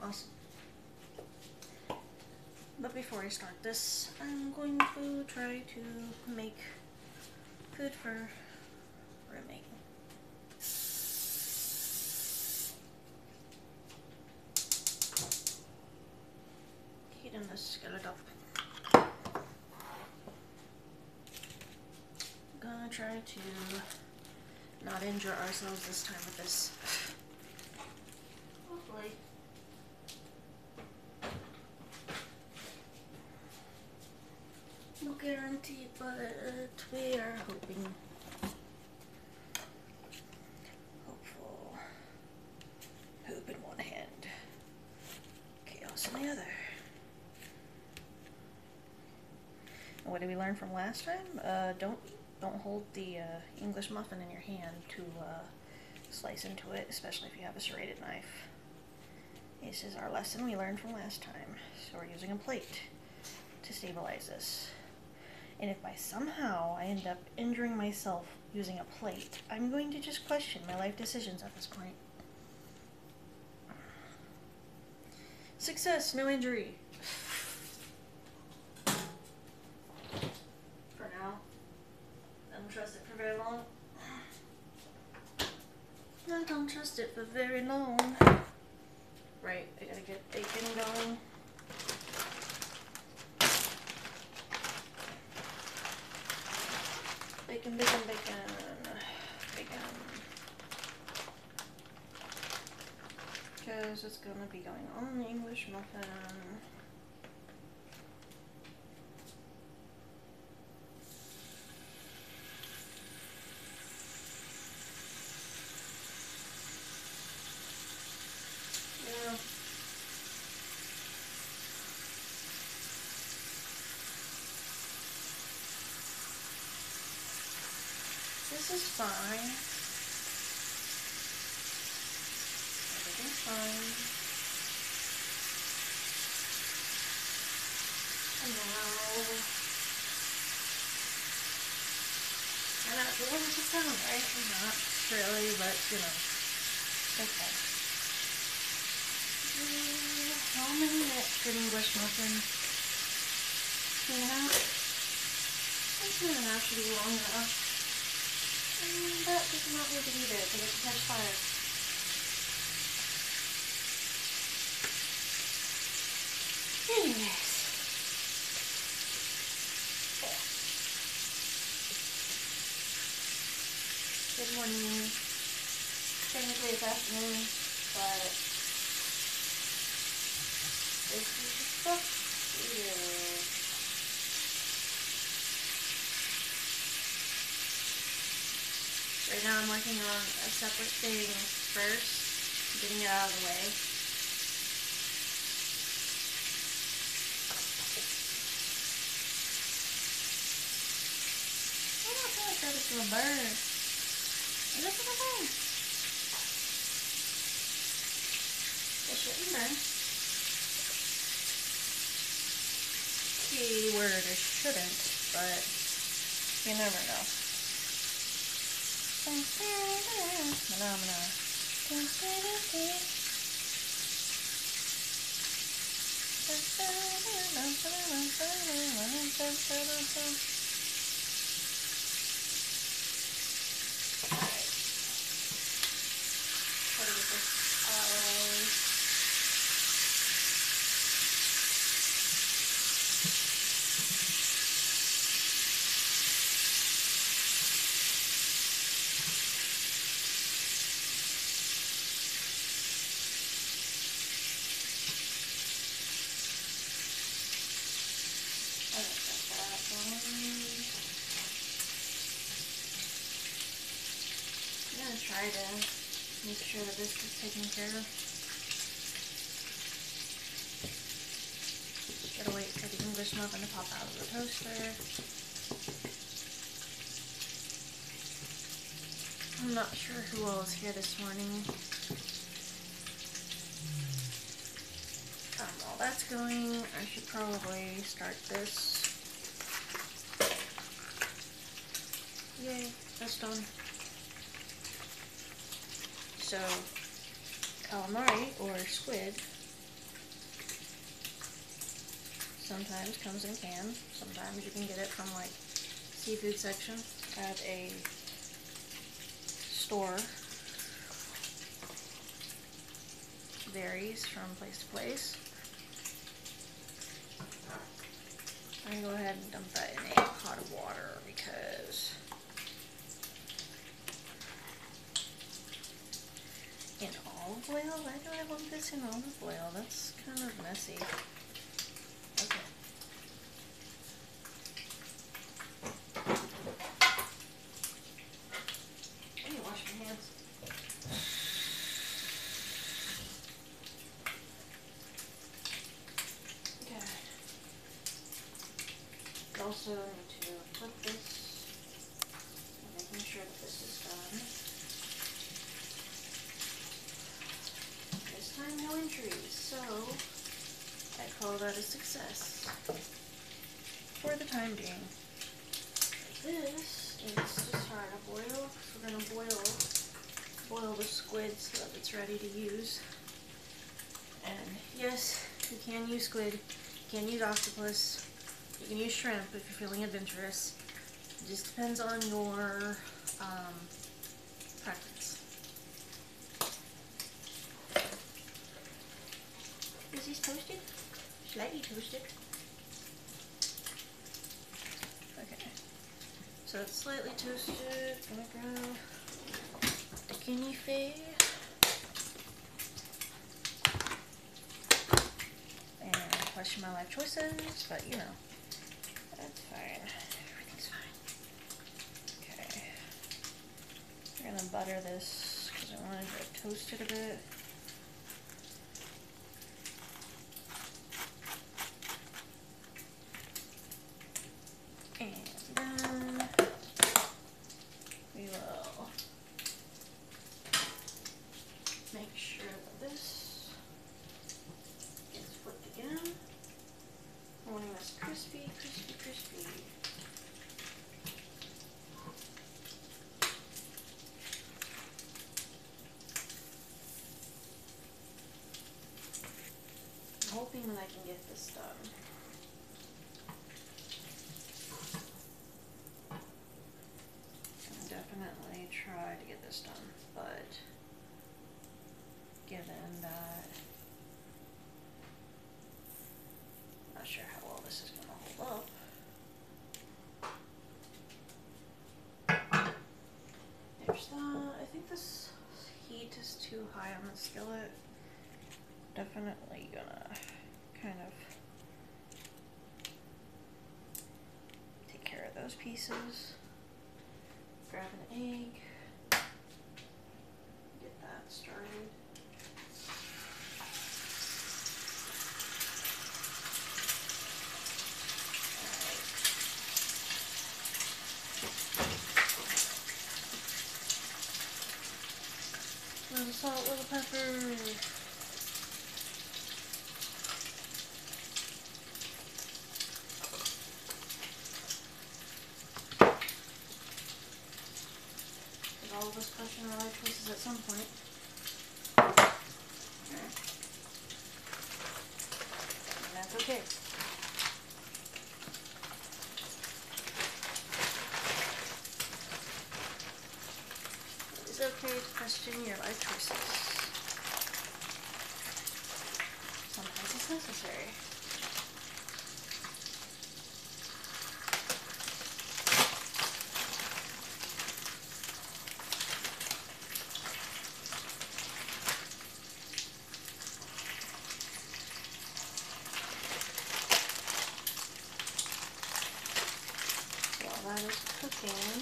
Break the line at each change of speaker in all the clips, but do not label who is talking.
Awesome. But before I start this, I'm going to try to make food for roommate. Heating this skillet up. Gonna try to not injure ourselves this time with this. Hopefully. No guarantee, but we are hoping. Hopeful. Hope in one hand. Chaos in the other. And what did we learn from last time? Don't hold the English muffin in your hand to slice into it, especially if you have a serrated knife. This is our lesson we learned from last time. So we're using a plate to stabilize this. And if by somehow I end up injuring myself using a plate, I'm going to just question my life decisions at this point. Success, no injury. For now. I don't trust it for very long. I don't trust it for very long. Right, I gotta get bacon going. Bacon, bacon, bacon, bacon. Because it's gonna be going on the English muffin. Yeah. This is fine. Everything's fine. And now, I'm not doing what you sound right. I'm not really, but you know, okay. How many minutes for an English muffin? 2.5? I think 2.5 should be long enough. That does not need to be there because it can catch fire. Anyways. Good morning. Technically it's afternoon, but this is the stuff here. Right now I'm working on a separate thing first, getting it out of the way. I don't feel like that is gonna burn. Is it gonna burn? It shouldn't burn. Key word is shouldn't, but you never know. Phenomena. I'm gonna try to make sure that this is taken care of. Gotta wait for the English muffin to pop out of the toaster. I'm not sure who all is here this morning. While that's going, I should probably start this. Yay, that's done. So, calamari, or squid, sometimes comes in cans. Sometimes you can get it from like seafood section at a store. Varies from place to place. I'm gonna go ahead and dump that in a pot of water because in olive oil? Why do I want this in olive oil? That's kind of messy. Okay. Let me wash my hands. Okay. Also need to flip this, making sure that this is done. This time no injuries, so I call that a success for the time being. This is just starting to boil, so we're going to boil the squid so that it's ready to use. And yes, you can use squid, you can use octopus, you can use shrimp if you're feeling adventurous. It just depends on your preference. Is this toasted? Slightly toasted. Okay. So it's slightly toasted. I'm gonna grab the guinea fig. And question my life choices, but you know, that's fine. Everything's fine. Okay. We're gonna butter this because I wanted to toast it a bit. And then we will make sure that this gets flipped again. I want this crispy, crispy, crispy. I'm hoping that I can get this done. Definitely try to get this done, but given that I'm not sure how well this is going to hold up. There's that. I think this heat is too high on the skillet. Definitely gonna kind of take care of those pieces. Grab an egg, get that started. Little salt, little pepper. All of us question our life choices at some point. And that's okay. It is okay to question your life choices. Sometimes it's necessary. That is cooking.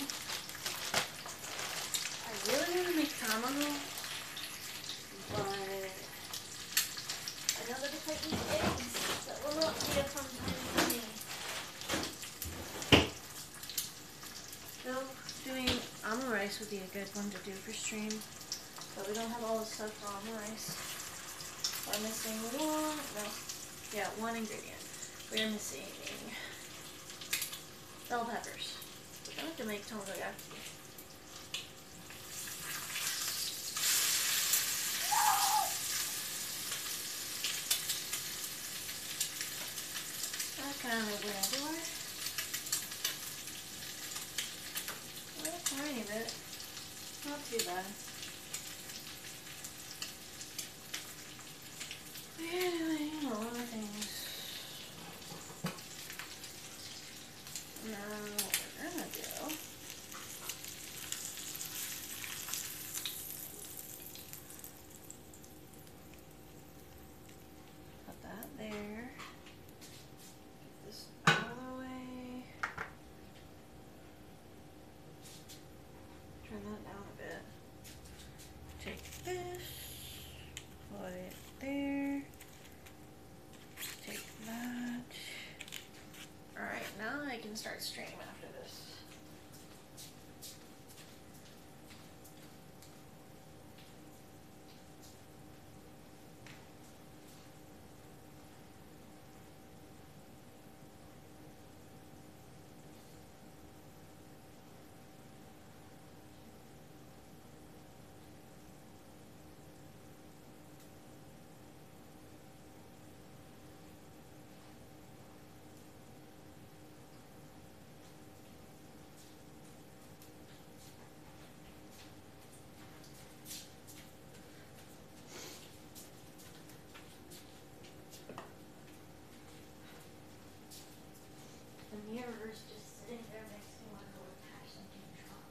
I really want to make tamalo, but I know that if I eat eggs, that will not be a fun time for me. So doing almond rice would be a good one to do for stream, but we don't have all the stuff for almond rice. We're missing one ingredient. We're missing bell peppers. We're going to make takoyaki. kind of regular. A tiny bit. Not too bad. We're doing a lot of things. Now what we're gonna do, put that there. Get this out of the way. Turn that down a bit. Take this, put it there. Take that. Alright, now I can start stream after this. The mirror's just sitting there, makes me want to go attach something to the trunk.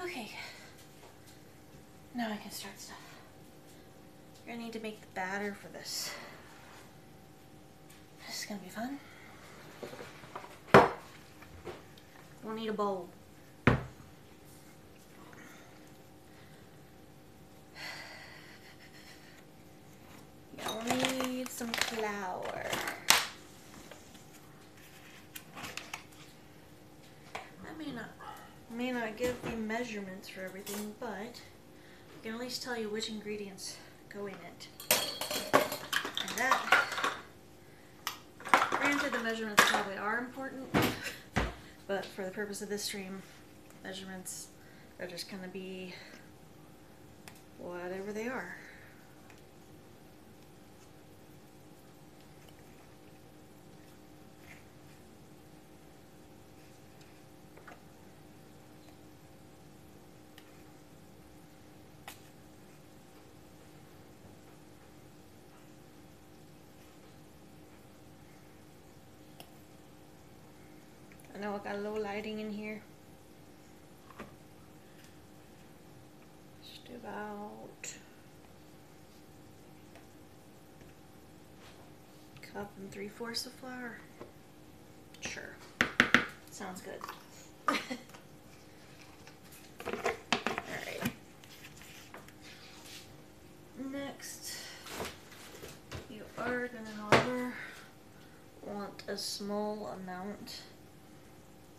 Okay, now I can start stuff. You're gonna need to make the batter for this. This is gonna be fun. We'll need a bowl. You'll need some flour. I may not give the measurements for everything, but I can at least tell you which ingredients go in it. And that, granted, the measurements probably are important, but for the purpose of this stream, measurements are just gonna be whatever they are. I know I got low lighting in here. Just about cup and 3/4 of flour. Sure. Sounds good. Alright. Next, you are gonna want a small amount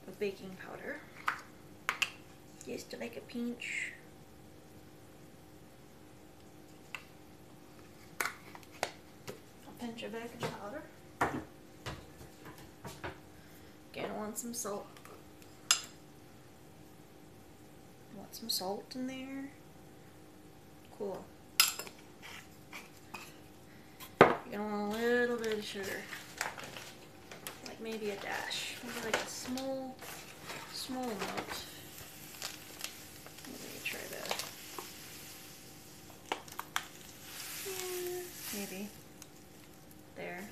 of baking powder, just to like a pinch. A pinch of baking powder. Again, I want some salt. Want some salt in there. Cool. You're gonna want a little bit of sugar. Like maybe a dash. Maybe like a small amount. Let me try that. Yeah, maybe. There.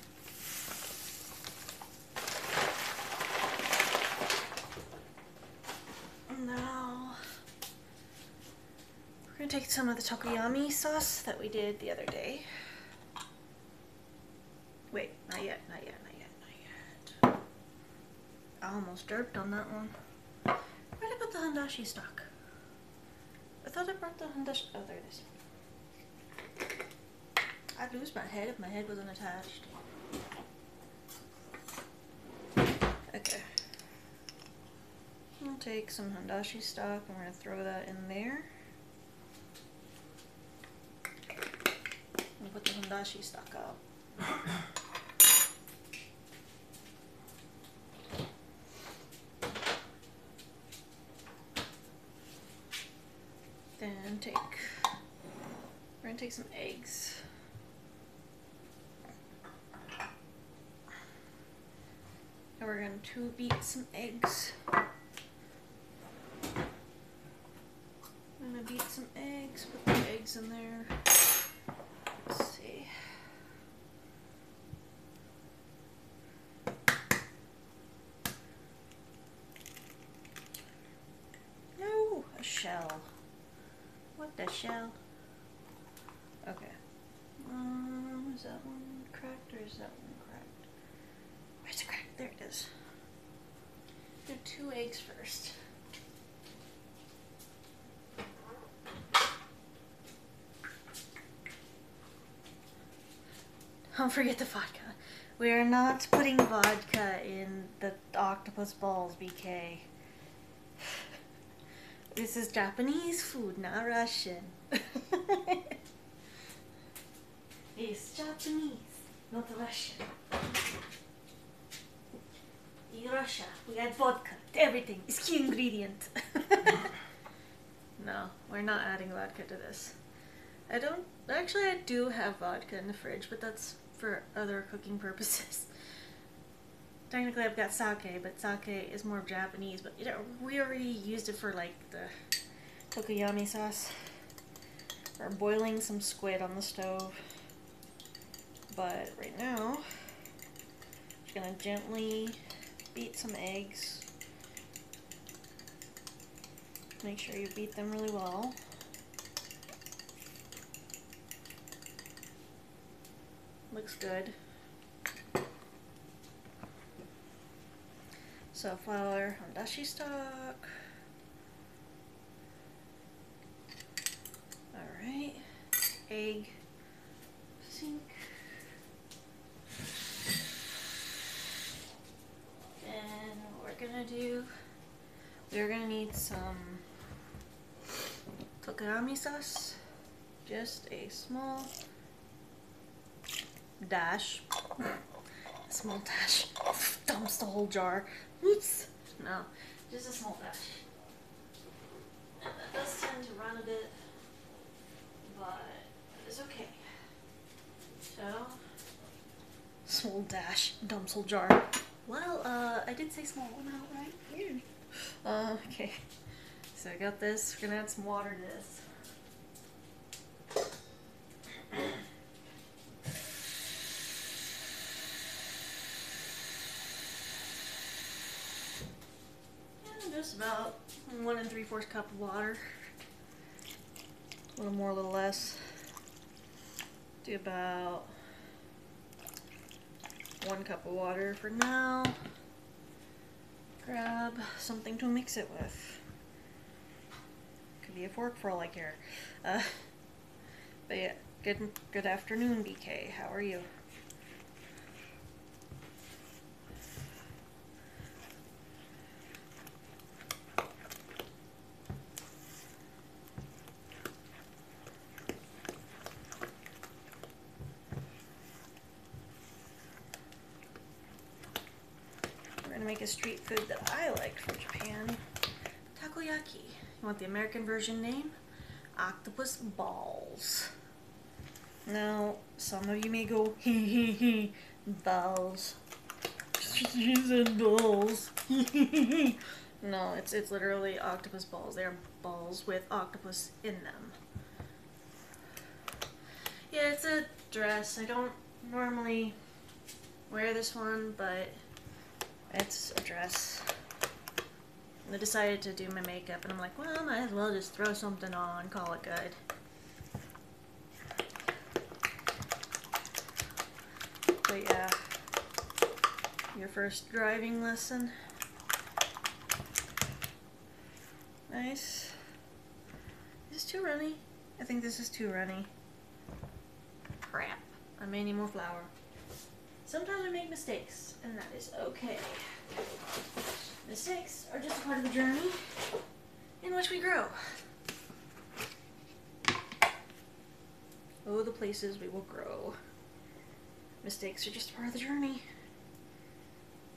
Now, we're going to take some of the takoyaki sauce that we did the other day. Wait, not yet, not yet, not yet, not yet. I almost derped on that one. Where did I put the handashi stock? I thought I brought the handashi. Oh, there it is. I'd lose my head if my head wasn't attached. Okay. take some handashi stock and we're going to throw that in there. And put the handashi stock up. Then we're going to take some eggs. And we're going to beat some eggs. I'm going to beat some eggs, put the eggs in there. Let's see. No, a shell. What the shell? Okay. Is that one cracked or is that one cracked? Where's it cracked? There it is. Do 2 eggs first. Don't forget the vodka. We are not putting vodka in the octopus balls, BK. This is Japanese food, not Russian. It's Japanese, not Russian. In Russia, we add vodka to everything. It's key ingredient. No, we're not adding vodka to this. I do have vodka in the fridge, but that's for other cooking purposes. Technically I've got sake, but sake is more Japanese, but you know, we already used it for like the takoyaki sauce. We're boiling some squid on the stove. But right now, just gonna gently beat some eggs. Make sure you beat them really well. Looks good. So flour, handashi stock. Alright. Egg. Sink. And what we're gonna do, we're gonna need some takoyaki sauce. Just a small dash. A small dash. Dumps the whole jar. Oops. No, just a small dash. And that does tend to run a bit, but it's okay. So, small dash, dumps whole jar. Well, I did say small amount, right? Weird. Okay. So I got this. We're gonna add some water to this. Just about 1 3/4 cup of water. A little more, a little less. Do about 1 cup of water for now. Grab something to mix it with. Could be a fork for all I care. But yeah, good afternoon, BK. How are you? Make a street food that I liked from Japan. Takoyaki. You want the American version name? Octopus balls. Now, some of you may go, hee hee hee, balls. She said balls. No, it's literally octopus balls. They're balls with octopus in them. Yeah, it's a dress. I don't normally wear this one, but it's a dress. And I decided to do my makeup, and I'm like, well, I might as well just throw something on, call it good. But yeah, your first driving lesson. Nice. Is this too runny? I think this is too runny. Crap. I may need more flour. Sometimes we make mistakes, and that is okay. Mistakes are just a part of the journey in which we grow. Oh, the places we will grow. Mistakes are just a part of the journey.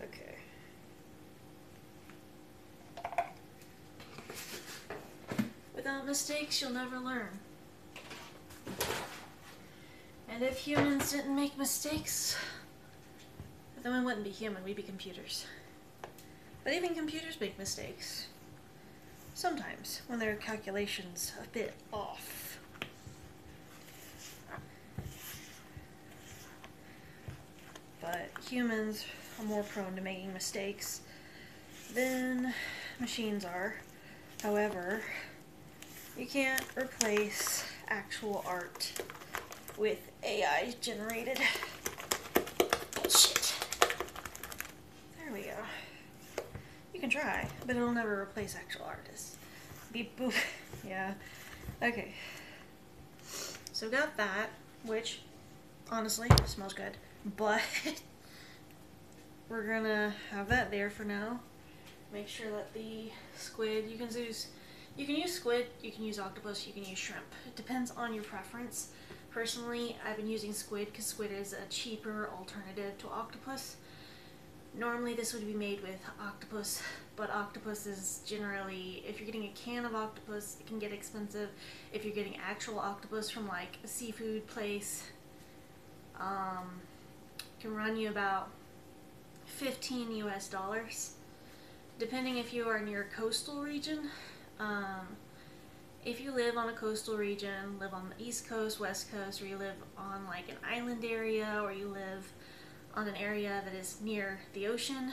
Okay. Without mistakes, you'll never learn. And if humans didn't make mistakes, then we wouldn't be human, we'd be computers. But even computers make mistakes. Sometimes, when their calculations a bit off. But humans are more prone to making mistakes than machines are. However, you can't replace actual art with AI generated bullshit. There we go. You can try, but it'll never replace actual artists. Beep boop. Yeah. Okay. So we got that, which honestly smells good. But we're gonna have that there for now. Make sure that the squid, you can use squid, you can use octopus, you can use shrimp. It depends on your preference. Personally, I've been using squid because squid is a cheaper alternative to octopus. Normally this would be made with octopus, but octopus is generally, if you're getting a can of octopus, it can get expensive. If you're getting actual octopus from like a seafood place, it can run you about $15 US. Depending if you are near a coastal region. If you live on a coastal region, live on the East Coast, West Coast, or you live on like an island area, or you live on an area that is near the ocean,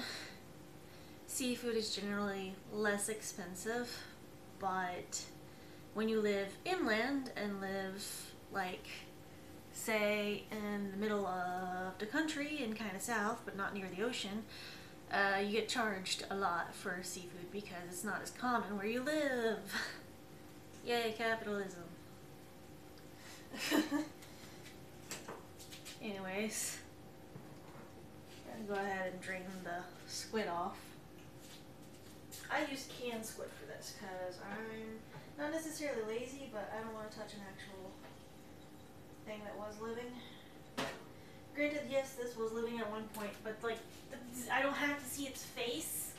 seafood is generally less expensive. But when you live inland and live like, say, in the middle of the country and kind of south, but not near the ocean, you get charged a lot for seafood because it's not as common where you live. Yay, capitalism. Anyways, I'm gonna go ahead and drain the squid off. I use canned squid for this because I'm not necessarily lazy, but I don't want to touch an actual thing that was living. Granted, yes, this was living at one point, but like, I don't have to see its face,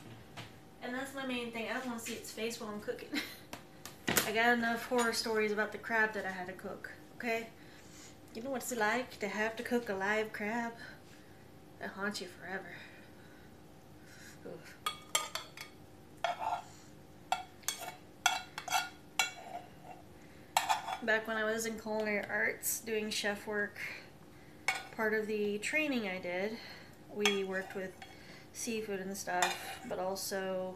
and that's my main thing. I don't want to see its face while I'm cooking. I got enough horror stories about the crab that I had to cook, okay? You know what it's like to have to cook a live crab? That haunts you forever. Oof. Back when I was in culinary arts doing chef work, part of the training I did, we worked with seafood and stuff, but also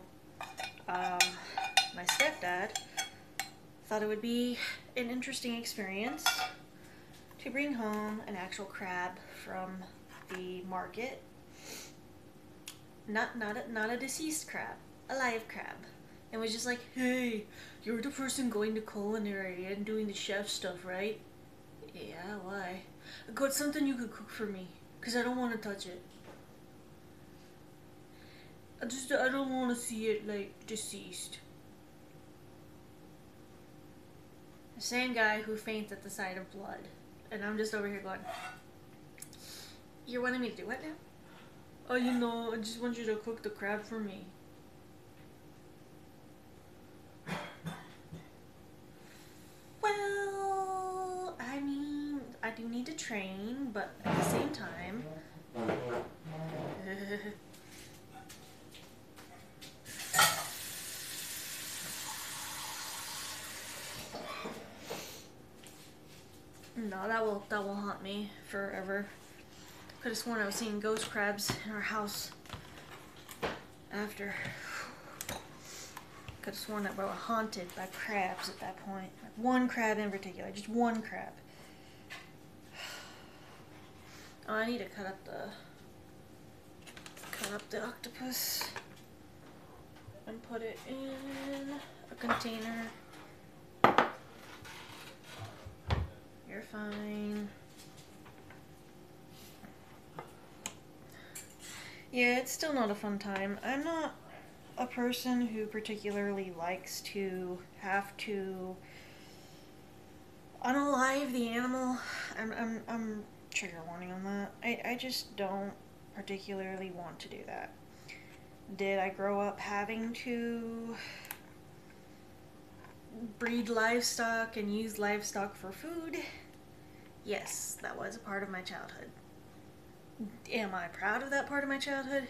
my stepdad thought it would be an interesting experience to bring home an actual crab from the market. Not a deceased crab, a live crab. And was just like, hey, you're the person going to culinary and doing the chef stuff, right? Yeah, why? I got something you could cook for me, because I don't want to touch it. I don't want to see it, like, deceased. The same guy who faints at the sight of blood. And I'm just over here going, you're wanting me to do what now? Oh, you know, I just want you to cook the crab for me. Well, I mean, I do need to train, but at the same time... No, that will haunt me forever. Could have sworn I was seeing ghost crabs in our house after. Could have sworn that we were haunted by crabs at that point. Like one crab in particular, just one crab. Oh, I need to cut up the octopus and put it in a container. You're fine. Yeah, it's still not a fun time. I'm not a person who particularly likes to have to unalive the animal. I'm trigger warning on that. I just don't particularly want to do that. Did I grow up having to breed livestock and use livestock for food? Yes, that was a part of my childhood. Am I proud of that part of my childhood?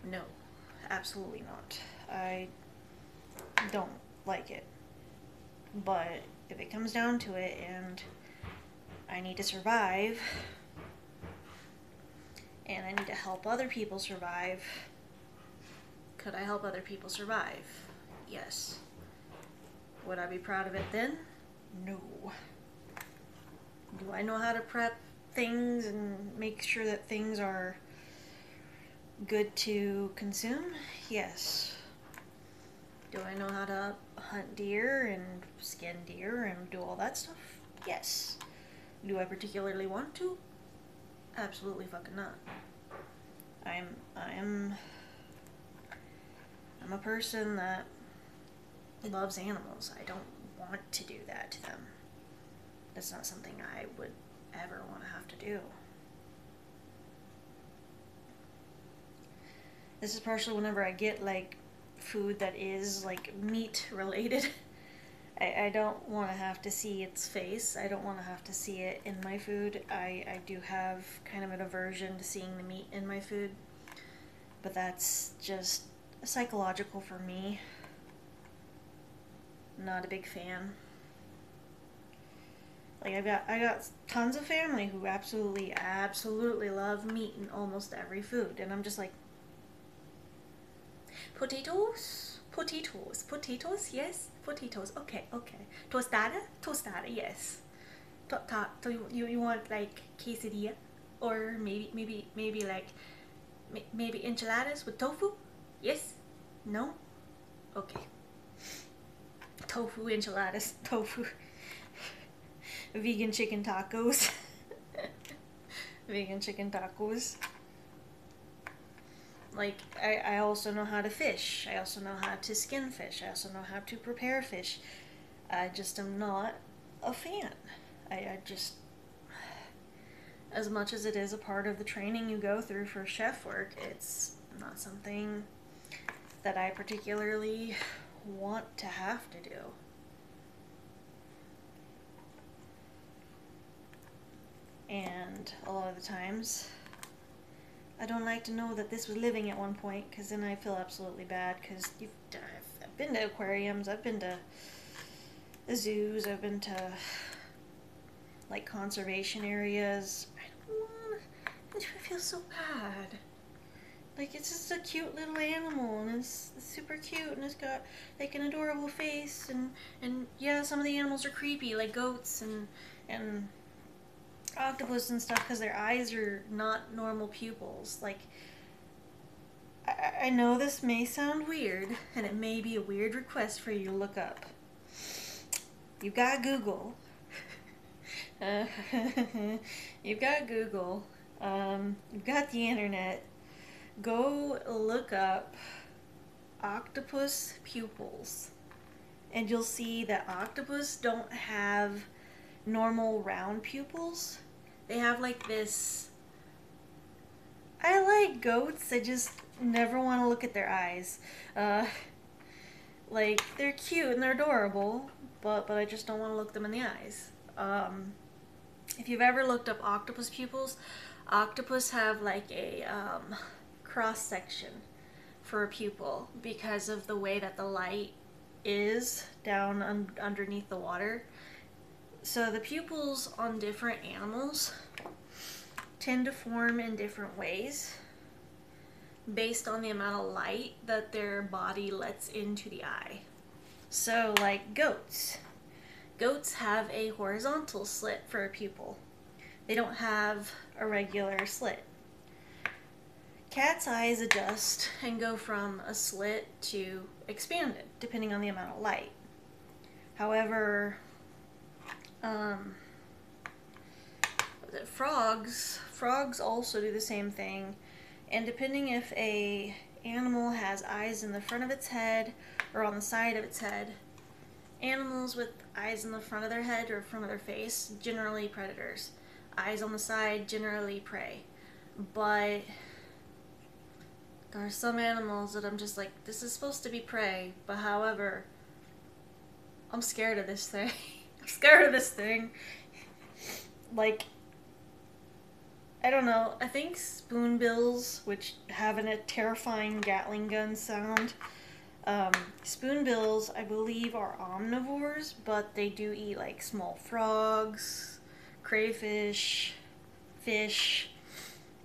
No, absolutely not. I don't like it. But if it comes down to it and I need to survive and I need to help other people survive, could I help other people survive? Yes. Would I be proud of it then? No. Do I know how to prep things and make sure that things are good to consume? Yes. Do I know how to hunt deer and skin deer and do all that stuff? Yes. Do I particularly want to? Absolutely fucking not. I'm a person that loves animals. I don't want to do that to them. That's not something I would ever want to have to do. This is partially whenever I get like food that is like meat related. I don't want to have to see its face. I don't want to have to see it in my food. I do have kind of an aversion to seeing the meat in my food. But that's just psychological for me. Not a big fan. Like I got tons of family who absolutely love meat in almost every food, and I'm just like, potatoes, yes, potatoes, okay, tostada, yes. You want like quesadilla, or maybe like maybe enchiladas with tofu, yes, no, okay, tofu enchiladas, tofu. Vegan chicken tacos. Vegan chicken tacos. Like, I also know how to fish. I also know how to skin fish. I also know how to prepare fish. I just am not a fan. I just, as much as it is a part of the training you go through for chef work, it's not something that I particularly want to have to do. And a lot of the times, I don't like to know that this was living at one point, because then I feel absolutely bad, because I've been to aquariums, I've been to the zoos, I've been to like conservation areas. I feel so bad. Like, it's just a cute little animal, and it's super cute, and it's got like an adorable face, and yeah, some of the animals are creepy, like goats and octopus and stuff, because their eyes are not normal pupils. Like, I know this may sound weird, and it may be a weird request for you to look up. You've got Google. You've got Google. You've got the internet. Go look up octopus pupils, and you'll see that octopus don't have normal round pupils. They have like this. I like goats, I just never want to look at their eyes. Like, they're cute and they're adorable, but I just don't want to look them in the eyes. If you've ever looked up octopus pupils, octopus have like a cross section for a pupil because of the way that the light is down underneath the water. So the pupils on different animals tend to form in different ways based on the amount of light that their body lets into the eye. So like goats. Goats have a horizontal slit for a pupil. They don't have a regular slit. Cats' eyes adjust and go from a slit to expanded, depending on the amount of light. However, frogs also do the same thing, and depending if a animal has eyes in the front of its head or on the side of its head. Animals with eyes in the front of their head or front of their face, generally predators. Eyes on the side, generally prey. But there are some animals that I'm just like, this is supposed to be prey, but however, I'm scared of this thing. I'm scared of this thing. Like, I don't know, I think spoonbills, which have a terrifying Gatling gun sound, spoonbills, I believe, are omnivores, but they do eat like small frogs, crayfish, fish,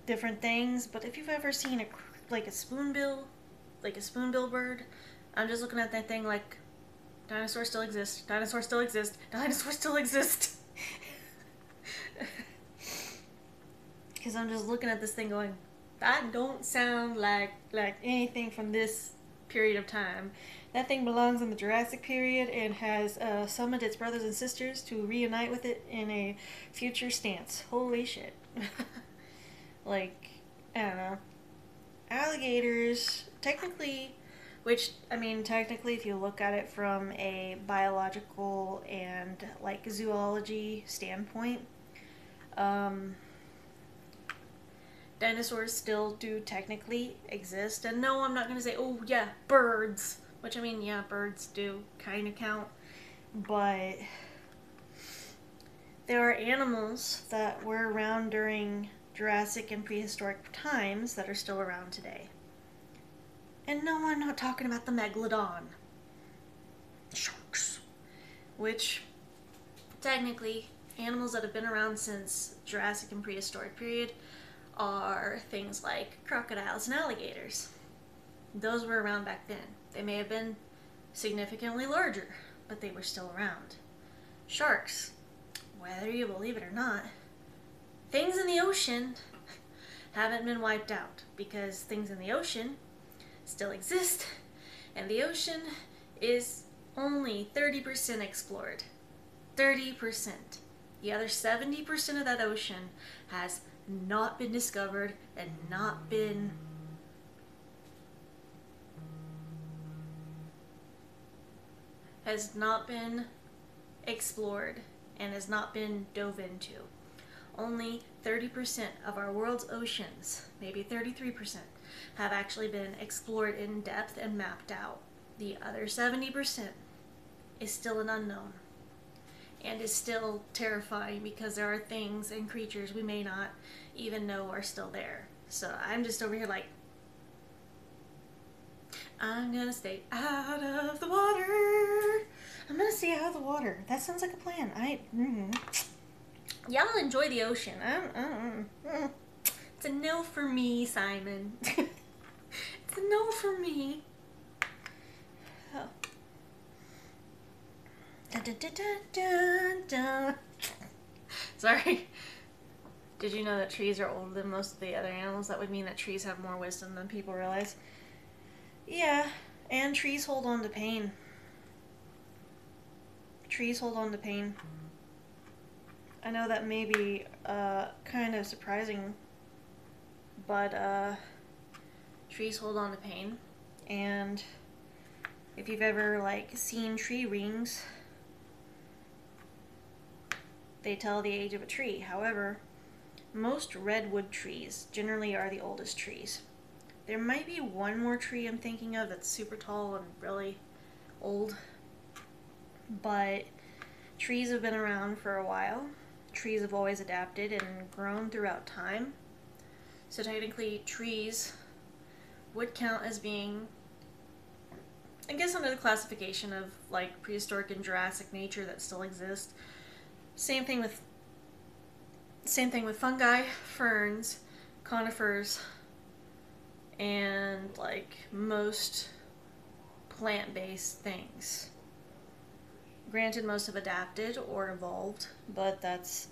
different things. But if you've ever seen a spoonbill, like a spoonbill bird, I'm just looking at that thing like, dinosaurs still exist, dinosaurs still exist, dinosaurs still exist. Because I'm just looking at this thing going, that don't sound like anything from this period of time. That thing belongs in the Jurassic period and has summoned its brothers and sisters to reunite with it in a future stance. Holy shit. Like, I don't know. Alligators, technically, technically if you look at it from a biological and like zoology standpoint, dinosaurs still do technically exist. And no, I'm not going to say, oh yeah, birds. Which, yeah, birds do kind of count. But there are animals that were around during Jurassic and prehistoric times that are still around today. And no, I'm not talking about the megalodon. Sharks. Which, technically, animals that have been around since Jurassic and prehistoric period are things like crocodiles and alligators. Those were around back then. They may have been significantly larger, but they were still around. Sharks, whether you believe it or not, things in the ocean haven't been wiped out, because things in the ocean still exist, and the ocean is only 30% explored. 30%. The other 70% of that ocean has not been discovered and not been explored and has not been dove into. Only 30% of our world's oceans, maybe 33%, have actually been explored in depth and mapped out. The other 70% is still an unknown and is still terrifying, because there are things and creatures we may not even know are still there. So I'm just over here like, I'm gonna stay out of the water. I'm gonna stay out of the water. That sounds like a plan. Y'all enjoy the ocean. It's a no for me, Simon. It's a no for me. Oh. Dun, dun, dun, dun, dun. Sorry. Did you know that trees are older than most of the other animals? That would mean that trees have more wisdom than people realize. Yeah, and trees hold on to pain. Trees hold on to pain. I know that may be kind of surprising, but trees hold on to pain. And if you've ever seen tree rings, they tell the age of a tree. However, most redwood trees generally are the oldest trees. There might be one more tree I'm thinking of that's super tall and really old, but trees have been around for a while. Trees have always adapted and grown throughout time. So technically, trees would count as being, I guess, under the classification of prehistoric and Jurassic nature that still exist. Same thing with fungi, ferns, conifers, and most plant-based things. Granted, most have adapted or evolved, but that's...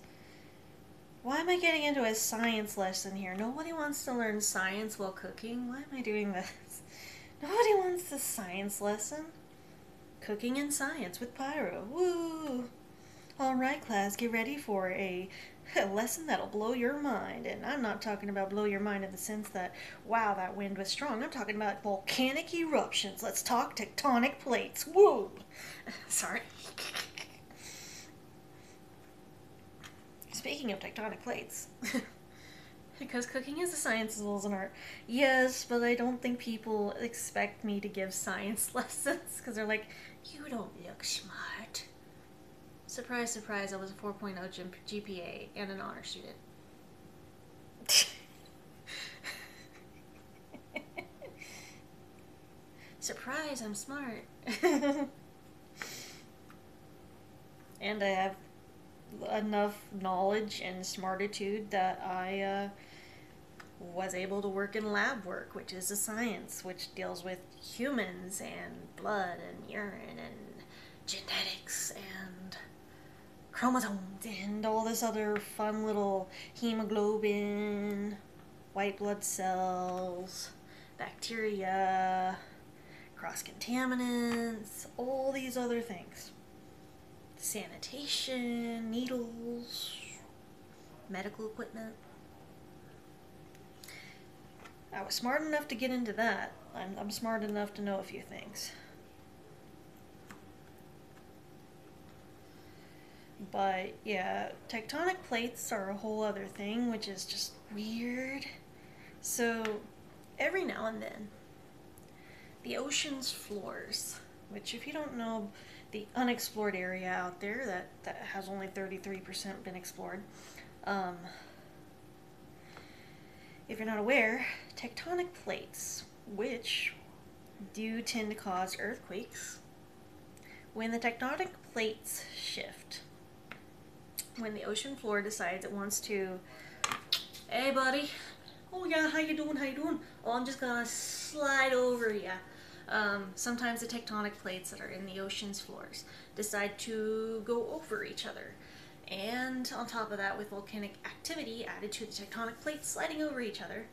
Why am I getting into a science lesson here? Nobody wants to learn science while cooking. Why am I doing this? Nobody wants a science lesson. Cooking and science with Pyro. Woo! Alright, class, get ready for a A lesson that'll blow your mind. And I'm not talking about blow your mind in the sense that, wow, that wind was strong. I'm talking about volcanic eruptions. Let's talk tectonic plates. Woo! Sorry. Speaking of tectonic plates, because cooking is a science as well as an art. Yes, but I don't think people expect me to give science lessons because they're like, you don't look smart. Surprise, surprise, I was a 4.0 GPA and an honor student. Surprise, I'm smart. And I have enough knowledge and smartitude that I was able to work in lab work, which is a science which deals with humans and blood and urine and genetics and chromosomes and all this other fun little hemoglobin, white blood cells, bacteria, cross contaminants, all these other things. Sanitation, needles, medical equipment. I was smart enough to get into that. I'm smart enough to know a few things. But yeah, tectonic plates are a whole other thing, which is just weird. So every now and then, the ocean's floors, which if you don't know, the unexplored area out there that has only 33% been explored, if you're not aware, tectonic plates, which do tend to cause earthquakes, when the tectonic plates shift, when the ocean floor decides it wants to, hey buddy, oh yeah, how you doing, oh I'm just gonna slide over ya. Sometimes the tectonic plates that are in the ocean's floors decide to go over each other. And on top of that, with volcanic activity added to the tectonic plates sliding over each other,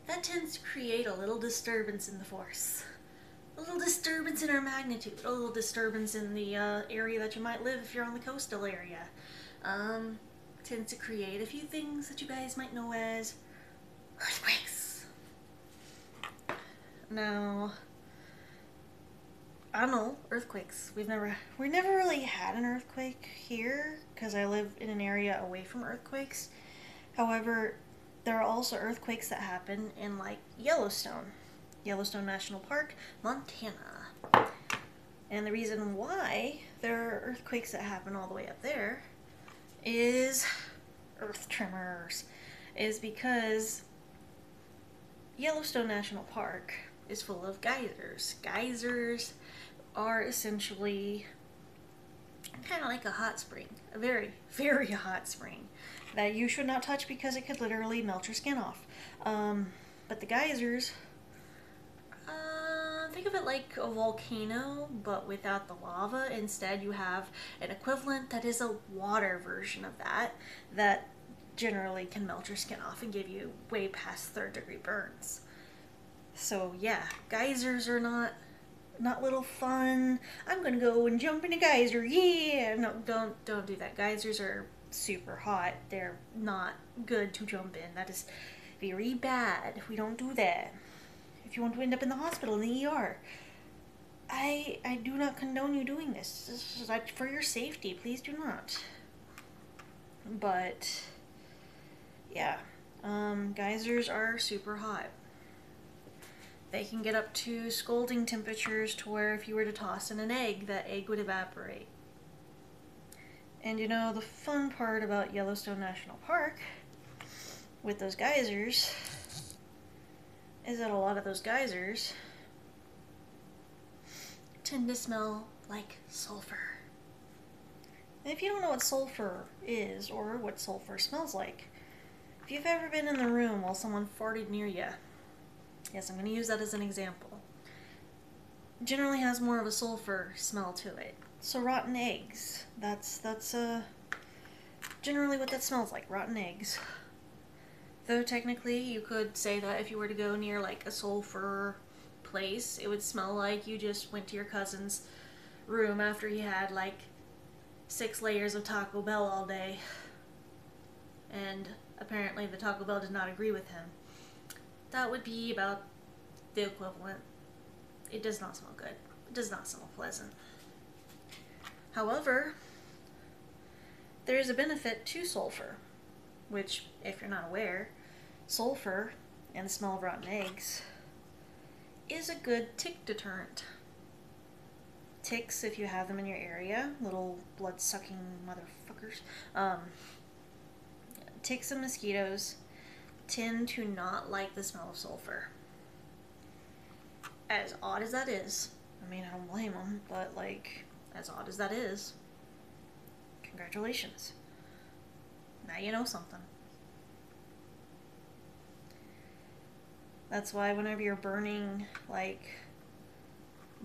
that tends to create a little disturbance in the force. A little disturbance in our magnitude, a little disturbance in the area that you might live if you're on the coastal area. Tends to create a few things that you guys might know as earthquakes. Now, I don't know, earthquakes. We never really had an earthquake here because I live in an area away from earthquakes. However, there are also earthquakes that happen in like Yellowstone National Park, Montana. And the reason why there are earthquakes that happen all the way up there is earth tremors, is because Yellowstone National Park is full of geysers. Geysers are essentially kind of like a hot spring, a very, very hot spring that you should not touch because it could literally melt your skin off. But the geysers, think of it like a volcano, but without the lava. Instead, you have an equivalent that is a water version of that generally can melt your skin off and give you way past third-degree burns. So yeah, geysers are not little fun, I'm gonna go and jump in a geyser, yeah! No, don't do that. Geysers are super hot. They're not good to jump in. That is very bad. We don't do that. If you want to end up in the hospital, in the ER, I do not condone you doing this. This is like for your safety. Please do not. But yeah, geysers are super hot. They can get up to scalding temperatures to where if you were to toss in an egg, that egg would evaporate. And you know, the fun part about Yellowstone National Park with those geysers is that a lot of those geysers tend to smell like sulfur. And if you don't know what sulfur is or what sulfur smells like, if you've ever been in the room while someone farted near you, yes, I'm going to use that as an example, generally has more of a sulfur smell to it. So rotten eggs, that's generally what that smells like, rotten eggs. Though technically you could say that if you were to go near like a sulfur place, it would smell like you just went to your cousin's room after he had like 6 layers of Taco Bell all day. and apparently the Taco Bell did not agree with him. That would be about the equivalent. It does not smell good. It does not smell pleasant. However, there is a benefit to sulfur, which, if you're not aware, sulfur and the smell of rotten eggs is a good tick deterrent. Ticks, if you have them in your area, little blood-sucking motherfuckers, ticks and mosquitoes tend to not like the smell of sulfur. As odd as that is, I mean, I don't blame them, but like, as odd as that is, congratulations. Now you know something. That's why whenever you're burning, like,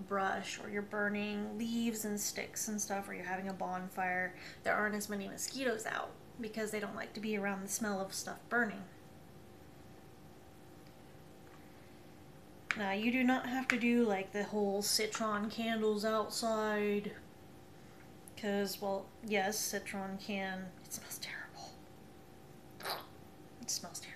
brush, or you're burning leaves and sticks and stuff, or you're having a bonfire, there aren't as many mosquitoes out, because they don't like to be around the smell of stuff burning. Now, you do not have to do, like, the whole citron candles outside, because, well, yes, citron can, it smells terrible. It smells terrible.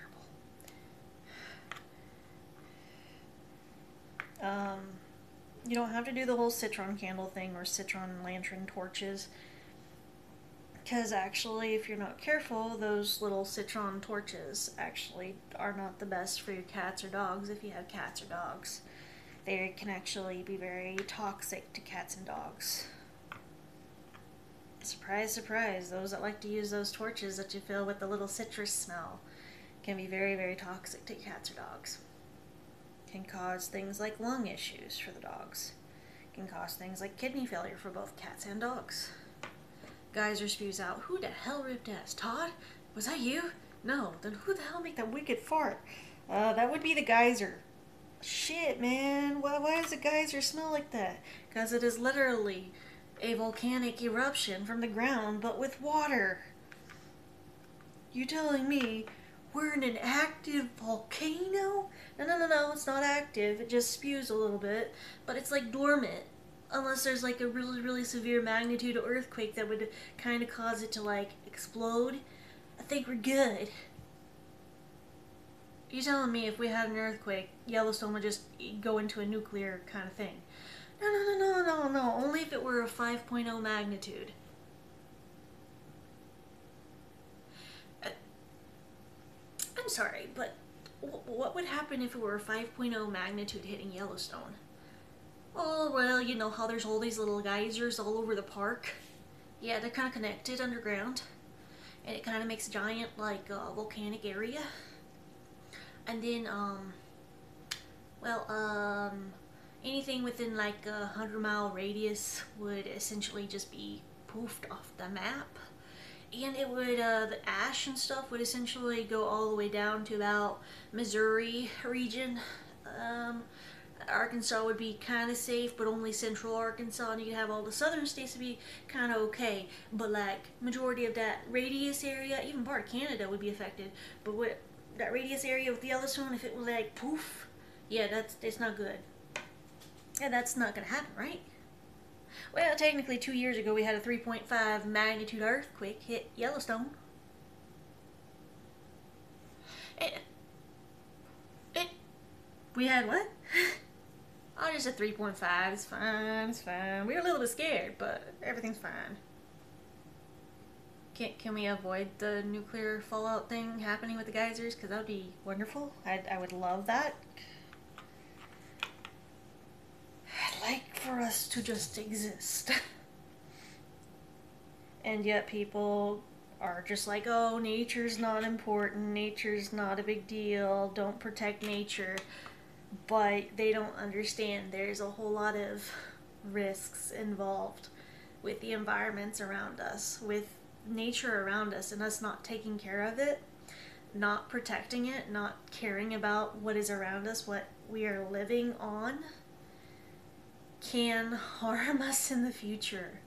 You don't have to do the whole citron candle thing or citron lantern torches, because actually, if you're not careful, those little citron torches actually are not the best for your cats or dogs if you have cats or dogs. They can actually be very toxic to cats and dogs. Surprise, surprise, those that like to use those torches that you fill with the little citrus smell can be very, very toxic to cats or dogs. Can cause things like lung issues for the dogs. Can cause things like kidney failure for both cats and dogs. Geyser spews out, who the hell ripped ass? Todd? Was that you? No, then who the hell made that wicked fart? That would be the geyser. Shit, man, why does a geyser smell like that? Because it is literally a volcanic eruption from the ground, but with water. You telling me we're in an active volcano? No, it's not active. It just spews a little bit, but it's like dormant. Unless there's like a really, really severe magnitude of earthquake that would kind of cause it to like explode. I think we're good. You're telling me if we had an earthquake, Yellowstone would just go into a nuclear kind of thing? No. Only if it were a 5.0 magnitude. I'm sorry, but what would happen if it were a 5.0 magnitude hitting Yellowstone? Oh, well, you know how there's all these little geysers all over the park? Yeah, they're kind of connected underground. And it kind of makes a giant, like, volcanic area. And then, anything within, like, a 100-mile radius would essentially just be poofed off the map. And it would, the ash and stuff would essentially go all the way down to about Missouri region. Arkansas would be kind of safe, but only central Arkansas, and you'd have all the southern states to be kind of okay. But like majority of that radius area, even part of Canada would be affected. But what that radius area with Yellowstone, if it was like poof, yeah, it's not good. Yeah, that's not gonna happen, right? Well, technically 2 years ago we had a 3.5 magnitude earthquake hit Yellowstone. We had what? I just said 3.5. It's fine. We were a little bit scared, but everything's fine. Can we avoid the nuclear fallout thing happening with the geysers? Because that would be wonderful. I would love that. I'd like for us to just exist. And yet people are just like, oh, nature's not important. Nature's not a big deal. Don't protect nature. But they don't understand there's a whole lot of risks involved with the environments around us, with nature around us, and us not taking care of it, not protecting it, not caring about what is around us, what we are living on, can harm us in the future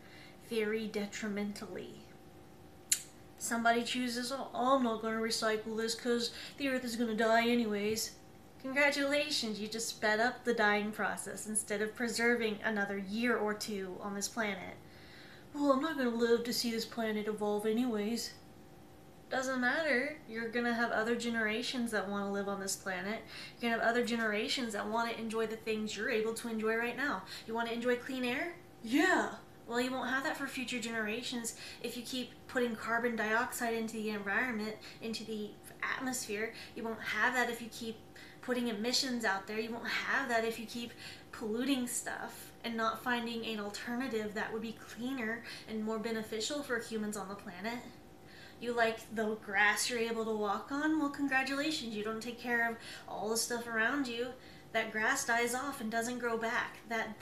very detrimentally. Somebody chooses, oh, I'm not going to recycle this because the earth is going to die anyways. Congratulations, you just sped up the dying process instead of preserving another year or two on this planet. Well, I'm not going to live to see this planet evolve anyways. Doesn't matter. You're gonna have other generations that want to live on this planet. You're gonna have other generations that want to enjoy the things you're able to enjoy right now. You want to enjoy clean air? Yeah. Well, you won't have that for future generations if you keep putting carbon dioxide into the environment, into the atmosphere. You won't have that if you keep putting emissions out there. You won't have that if you keep polluting stuff and not finding an alternative that would be cleaner and more beneficial for humans on the planet. You like the grass you're able to walk on? Well, congratulations. You don't take care of all the stuff around you. That grass dies off and doesn't grow back. That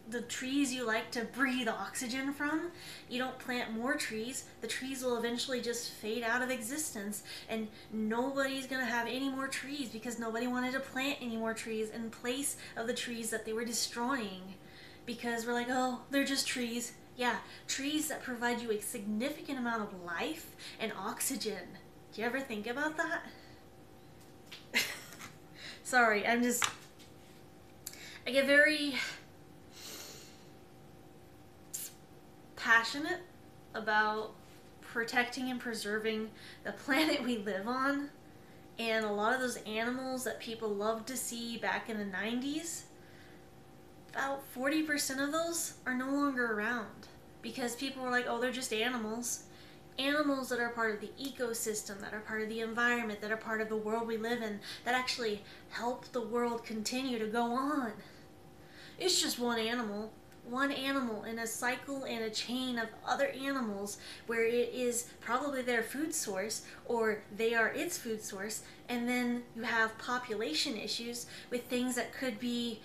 the trees you like to breathe oxygen from, you don't plant more trees. The trees will eventually just fade out of existence, and nobody's gonna have any more trees because nobody wanted to plant any more trees in place of the trees that they were destroying. Because we're like, oh, they're just trees. Yeah, trees that provide you a significant amount of life and oxygen. Do you ever think about that? Sorry, I get very passionate about protecting and preserving the planet we live on. And a lot of those animals that people loved to see back in the 90s, about 40% of those are no longer around because people were like, oh, they're just animals. Animals that are part of the ecosystem, that are part of the environment, that are part of the world we live in, that actually help the world continue to go on. It's just one animal in a cycle and a chain of other animals where it is probably their food source or they are its food source, and then you have population issues with things that could be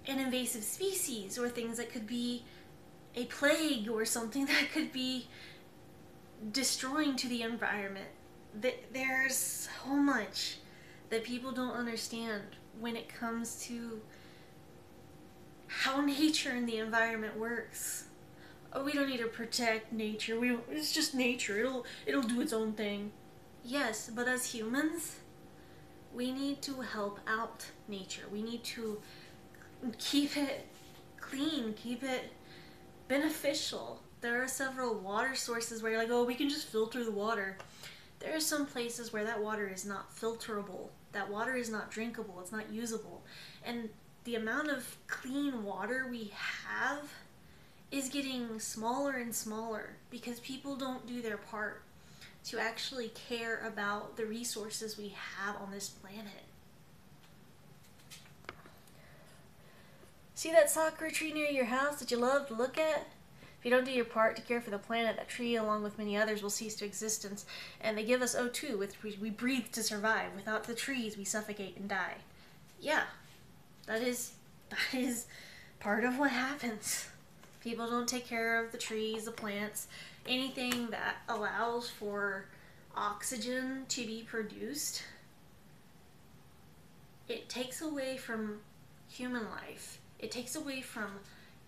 an invasive species or things that could be a plague or something that could be destroying to the environment. There's so much that people don't understand when it comes to how nature and the environment works. Oh, we don't need to protect nature. It's just nature. It'll do its own thing. Yes, but as humans, we need to help out nature. We need to keep it clean, keep it beneficial. There are several water sources where you're like, oh, we can just filter the water. There are some places where that water is not filterable. That water is not drinkable. It's not usable. And the amount of clean water we have is getting smaller and smaller because people don't do their part to actually care about the resources we have on this planet. See that sakura tree near your house that you love to look at? If you don't do your part to care for the planet, that tree, along with many others, will cease to existence. And they give us O2, which we breathe to survive. Without the trees, we suffocate and die. Yeah, that is part of what happens. People don't take care of the trees, the plants, anything that allows for oxygen to be produced. It takes away from human life. It takes away from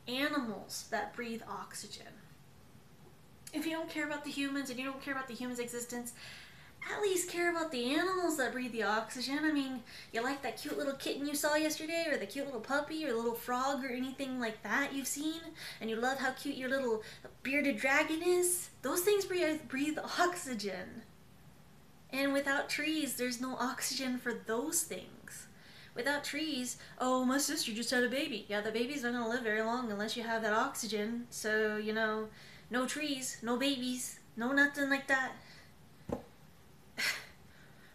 animals that breathe oxygen. If you don't care about the humans and you don't care about the humans' existence, at least care about the animals that breathe the oxygen. I mean, you like that cute little kitten you saw yesterday, or the cute little puppy, or the little frog, or anything like that you've seen, and you love how cute your little bearded dragon is? Those things breathe oxygen. And without trees, there's no oxygen for those things. Without trees, oh, my sister just had a baby. Yeah, the baby's not going to live very long unless you have that oxygen. So, no trees, no babies, no nothing like that.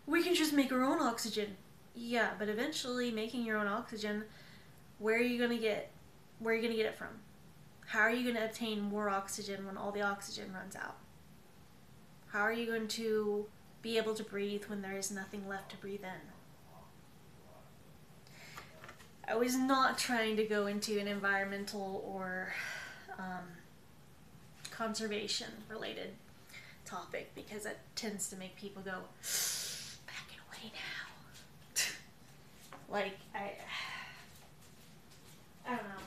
We can just make our own oxygen. Yeah, but eventually making your own oxygen, where are you going to get it from? How are you going to obtain more oxygen when all the oxygen runs out? How are you going to be able to breathe when there is nothing left to breathe in? I was not trying to go into an environmental or conservation related topic because it tends to make people go, back it away now. Like, I don't know.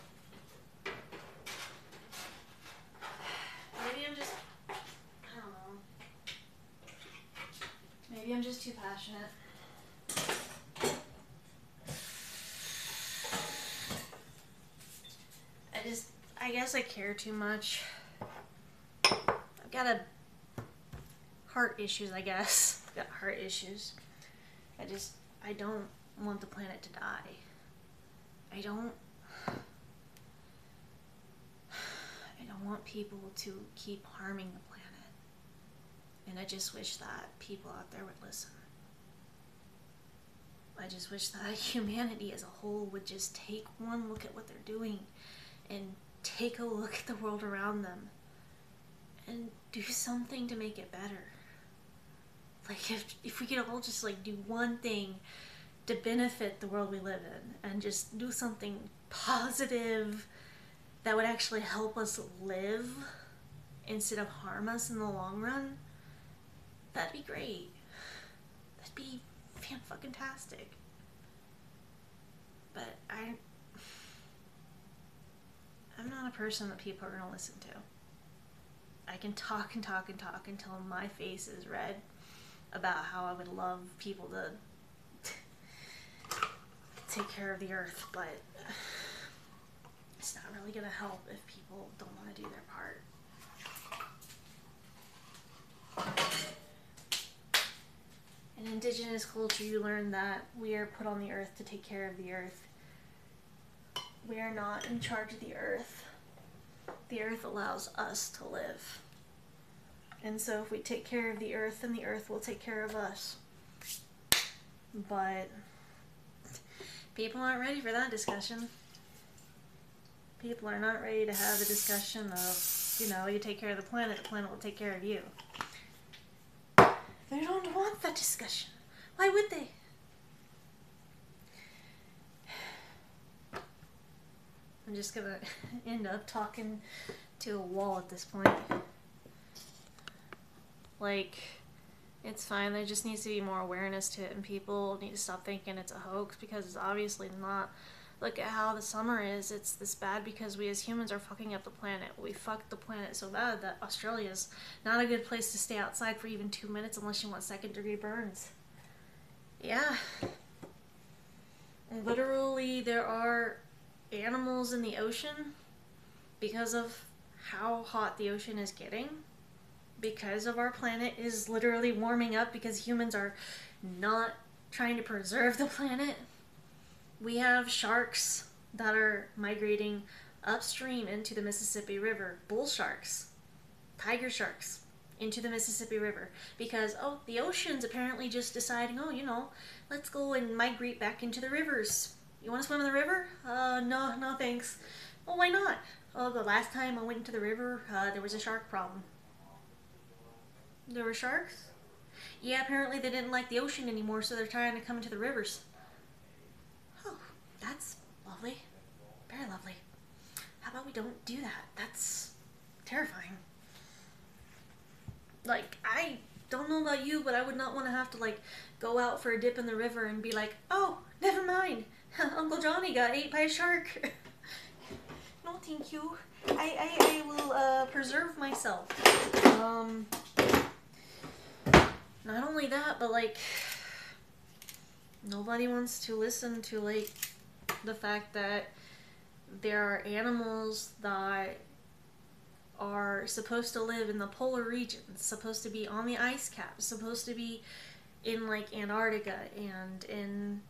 Maybe I'm just too passionate. I guess I care too much. I've got a heart issues, I guess. Got heart issues. I don't want the planet to die. I don't want people to keep harming the planet. And I just wish that people out there would listen. I just wish that humanity as a whole would just take one look at what they're doing and take a look at the world around them and do something to make it better. Like if we could all just like do one thing to benefit the world we live in and just do something positive that would actually help us live instead of harm us in the long run, that'd be great. That'd be fan-fucking-tastic. But I'm not a person that people are going to listen to. I can talk and talk and talk until my face is red about how I would love people to take care of the earth, but it's not really going to help if people don't want to do their part. In indigenous culture, you learn that we are put on the earth to take care of the earth. We are not in charge of the earth. The earth allows us to live. And so if we take care of the earth, then the earth will take care of us. But people aren't ready for that discussion. People are not ready to have a discussion of, you know, you take care of the planet will take care of you. They don't want that discussion. Why would they? I'm just gonna end up talking to a wall at this point. Like, it's fine, there just needs to be more awareness to it, and people need to stop thinking it's a hoax, because it's obviously not. Look at how the summer is. It's this bad because we as humans are fucking up the planet. We fucked the planet so bad that Australia's not a good place to stay outside for even 2 minutes unless you want second-degree burns. Yeah. Literally, there are animals in the ocean because of how hot the ocean is getting. Because of our planet is literally warming up because humans are not trying to preserve the planet. We have sharks that are migrating upstream into the Mississippi River. Bull sharks, tiger sharks into the Mississippi River. Because, oh, the ocean's apparently just deciding, oh, you know, let's go and migrate back into the rivers. You want to swim in the river? No thanks. Well, why not? Oh, the last time I went into the river, there was a shark problem. There were sharks? Yeah, apparently they didn't like the ocean anymore, so they're trying to come into the rivers. Oh, that's lovely. Very lovely. How about we don't do that? That's terrifying. Like, I don't know about you, but I would not want to have to, like, go out for a dip in the river and be like, oh, never mind. Uncle Johnny got ate by a shark. No, thank you. I will, preserve myself. Not only that, but, like, nobody wants to listen to, like, the fact that there are animals that are supposed to live in the polar regions, supposed to be on the ice caps, supposed to be in, like, Antarctica and in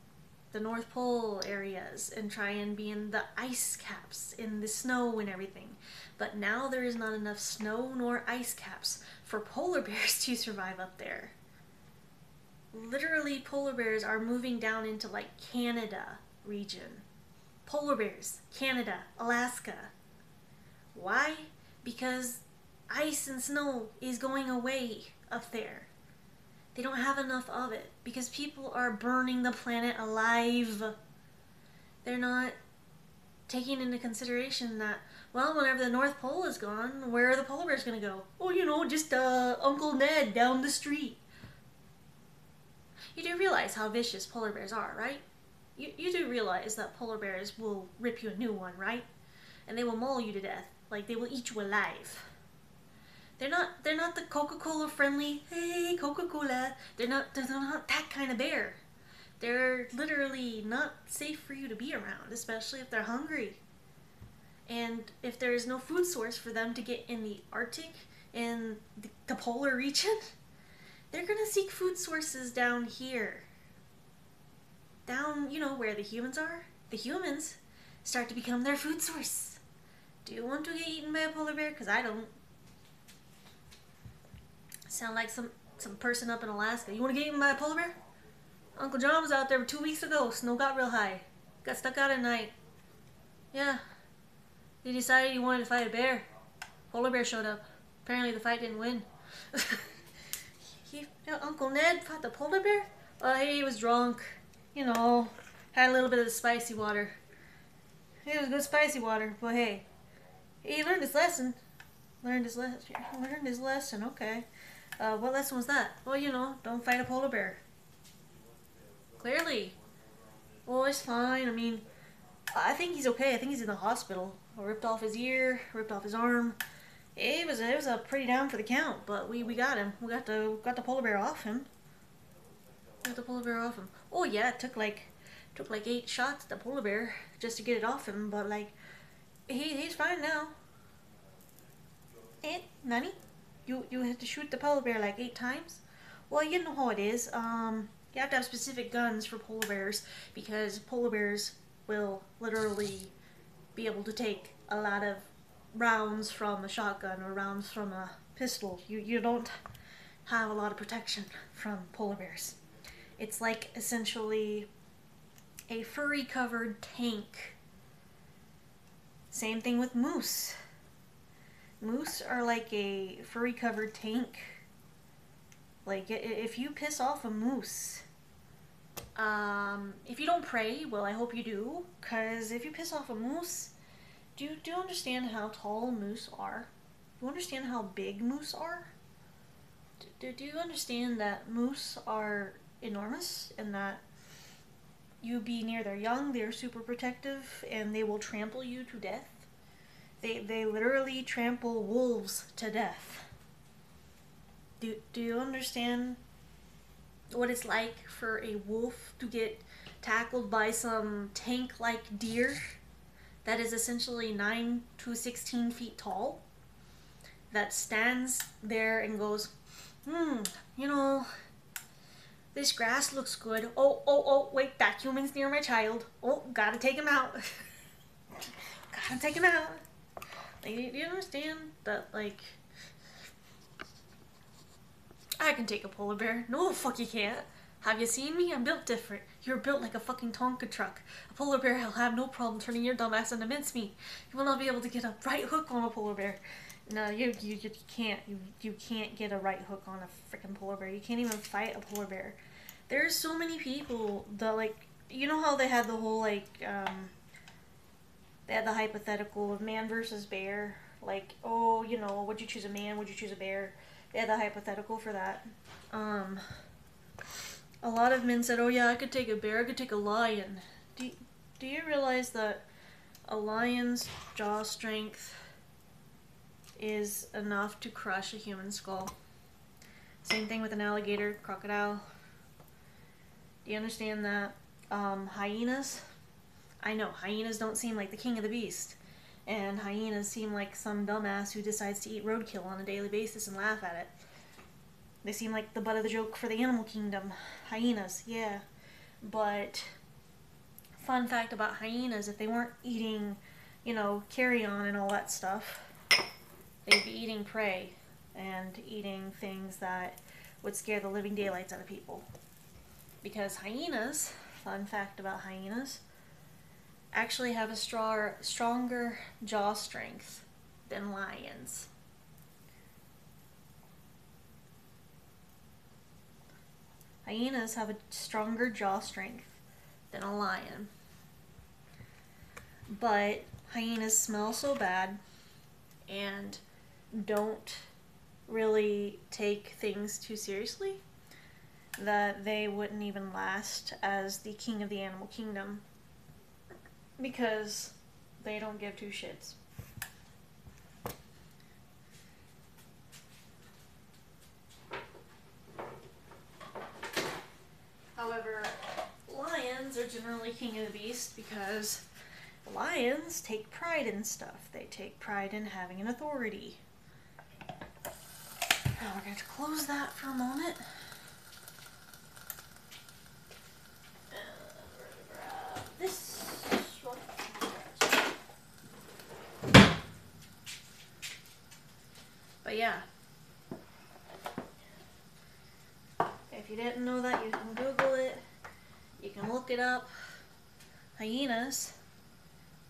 the North Pole areas and try and be in the ice caps, in the snow and everything. But now there is not enough snow nor ice caps for polar bears to survive up there. Literally, polar bears are moving down into, like, Canada region. Polar bears, Canada, Alaska. Why? Because ice and snow is going away up there. They don't have enough of it because people are burning the planet alive. They're not taking into consideration that, well, whenever the North Pole is gone, where are the polar bears going to go? Oh, you know, just Uncle Ned down the street. You do realize how vicious polar bears are, right? You do realize that polar bears will rip you a new one, right? And they will maul you to death. Like, they will eat you alive. They're not the Coca-Cola friendly, hey, Coca-Cola. They're not that kind of bear. They're literally not safe for you to be around, especially if they're hungry. And if there is no food source for them to get in the Arctic, in the polar region,
They're gonna seek food sources down here. Down, you know, where the humans are. The humans start to become their food source. Do you want to get eaten by a polar bear? Because I don't. Sound like some person up in Alaska. You want to get eaten by a polar bear? Uncle John was out there 2 weeks ago. Snow got real high. Got stuck out at night. Yeah. He decided he wanted to fight a bear. Polar bear showed up. Apparently the fight didn't win. Uncle Ned fought the polar bear? Well, he was drunk. You know, had a little bit of the spicy water. It was good spicy water, but hey, he learned his lesson. Learned his lesson, okay. What lesson was that? Well, you know, don't fight a polar bear. Clearly. Well, it's fine. I mean, I think he's okay. I think he's in the hospital. I ripped off his ear, ripped off his arm. It was a pretty down for the count, but we got him. We got the polar bear off him. Got the polar bear off him. Oh yeah, it took like 8 shots at the polar bear just to get it off him, but like he's fine now. Eh, Nani? You had to shoot the polar bear like 8 times? Well, you know how it is. You have to have specific guns for polar bears because polar bears will literally be able to take a lot of rounds from a shotgun or rounds from a pistol. You don't have a lot of protection from polar bears. It's like essentially a furry covered tank. Same thing with moose. Moose are like a furry covered tank. Like if you piss off a moose, if you don't pray, well, I hope you do, because if you piss off a moose, do you understand how tall moose are? Do you understand how big moose are? Do you understand that moose are enormous and that you be near their young, they're super protective, and they will trample you to death? They literally trample wolves to death. Do you understand what it's like for a wolf to get tackled by some tank-like deer that is essentially 9 to 16 feet tall, that stands there and goes, you know, this grass looks good. Oh, wait, that human's near my child. Oh, gotta take him out. Gotta take him out. Like, do you understand that, like, I can take a polar bear. No, fuck you can't. Have you seen me? I'm built different. You're built like a fucking Tonka truck. A polar bear will have no problem turning your dumb ass into mincemeat. You will not be able to get a right hook on a polar bear. No, you can't. You can't get a right hook on a freaking polar bear. You can't even fight a polar bear. There's so many people that, like, you know how they had the whole, like, they had the hypothetical of man versus bear. Like, oh, you know, would you choose a man? Would you choose a bear? They had the hypothetical for that. A lot of men said, oh yeah, I could take a bear, I could take a lion. Do you realize that a lion's jaw strength is enough to crush a human skull? Same thing with an alligator, crocodile. Do you understand that hyenas? I know, hyenas don't seem like the king of the beast. And hyenas seem like some dumbass who decides to eat roadkill on a daily basis and laugh at it. They seem like the butt of the joke for the animal kingdom. Hyenas, yeah. But, fun fact about hyenas, if they weren't eating, you know, carrion and all that stuff, they'd be eating prey and eating things that would scare the living daylights out of people. Because hyenas, fun fact about hyenas, actually have a stronger jaw strength than lions. Hyenas have a stronger jaw strength than a lion. But hyenas smell so bad and don't really take things too seriously that they wouldn't even last as the king of the animal kingdom, because they don't give two shits. However, lions are generally king of the beast because lions take pride in stuff. They take pride in having an authority. Okay, we're going to close that for a moment. And we're going to grab this. But yeah. If you didn't know that, you can Google it. You can look it up. Hyenas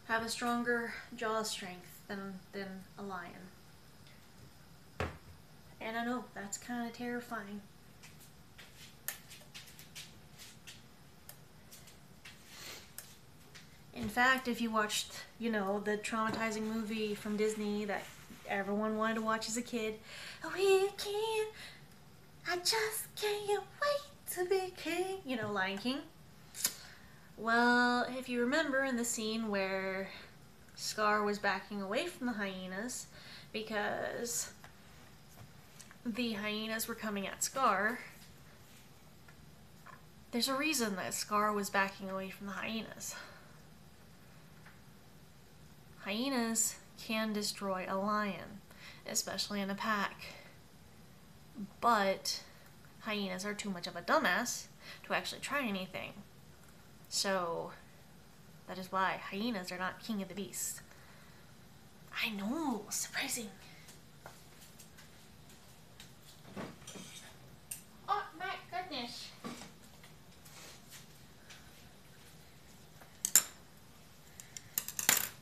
have a stronger jaw strength than a lion. And I know, that's kind of terrifying. In fact, if you watched, you know, the traumatizing movie from Disney that everyone wanted to watch as a kid, we can, I just can't wait to be king, you know, Lion King. Well, if you remember in the scene where Scar was backing away from the hyenas because the hyenas were coming at Scar, there's a reason that Scar was backing away from the hyenas. Hyenas can destroy a lion, especially in a pack. But hyenas are too much of a dumbass to actually try anything. So that is why hyenas are not king of the beasts. I know, surprising. Oh my goodness.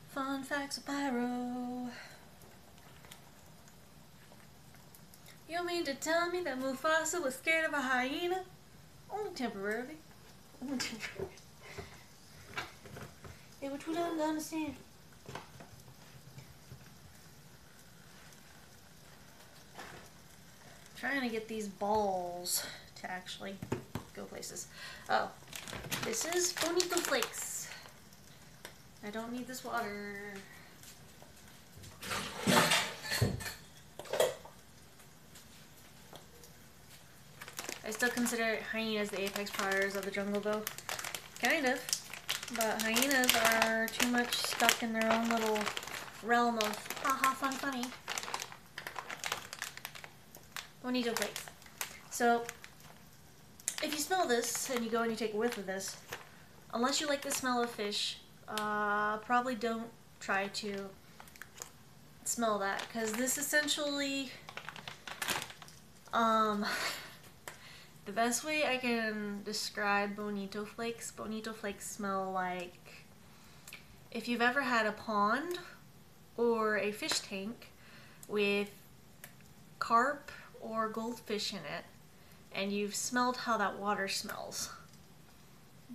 Fun facts of Pyro. You mean to tell me that Mufasa was scared of a hyena? Only temporarily. Only temporarily. They were too dumb to understand. Trying to get these balls to actually go places. Oh, this is Bonito Flakes. I don't need this water. I still consider hyenas the apex predators of the jungle though. Kind of. But hyenas are too much stuck in their own little realm of haha fun funny. Bonito Flakes. So, if you smell this and you go and you take a whiff of this, unless you like the smell of fish, probably don't try to smell that, because this essentially, the best way I can describe Bonito Flakes smell like if you've ever had a pond or a fish tank with carp or goldfish in it, and you've smelled how that water smells.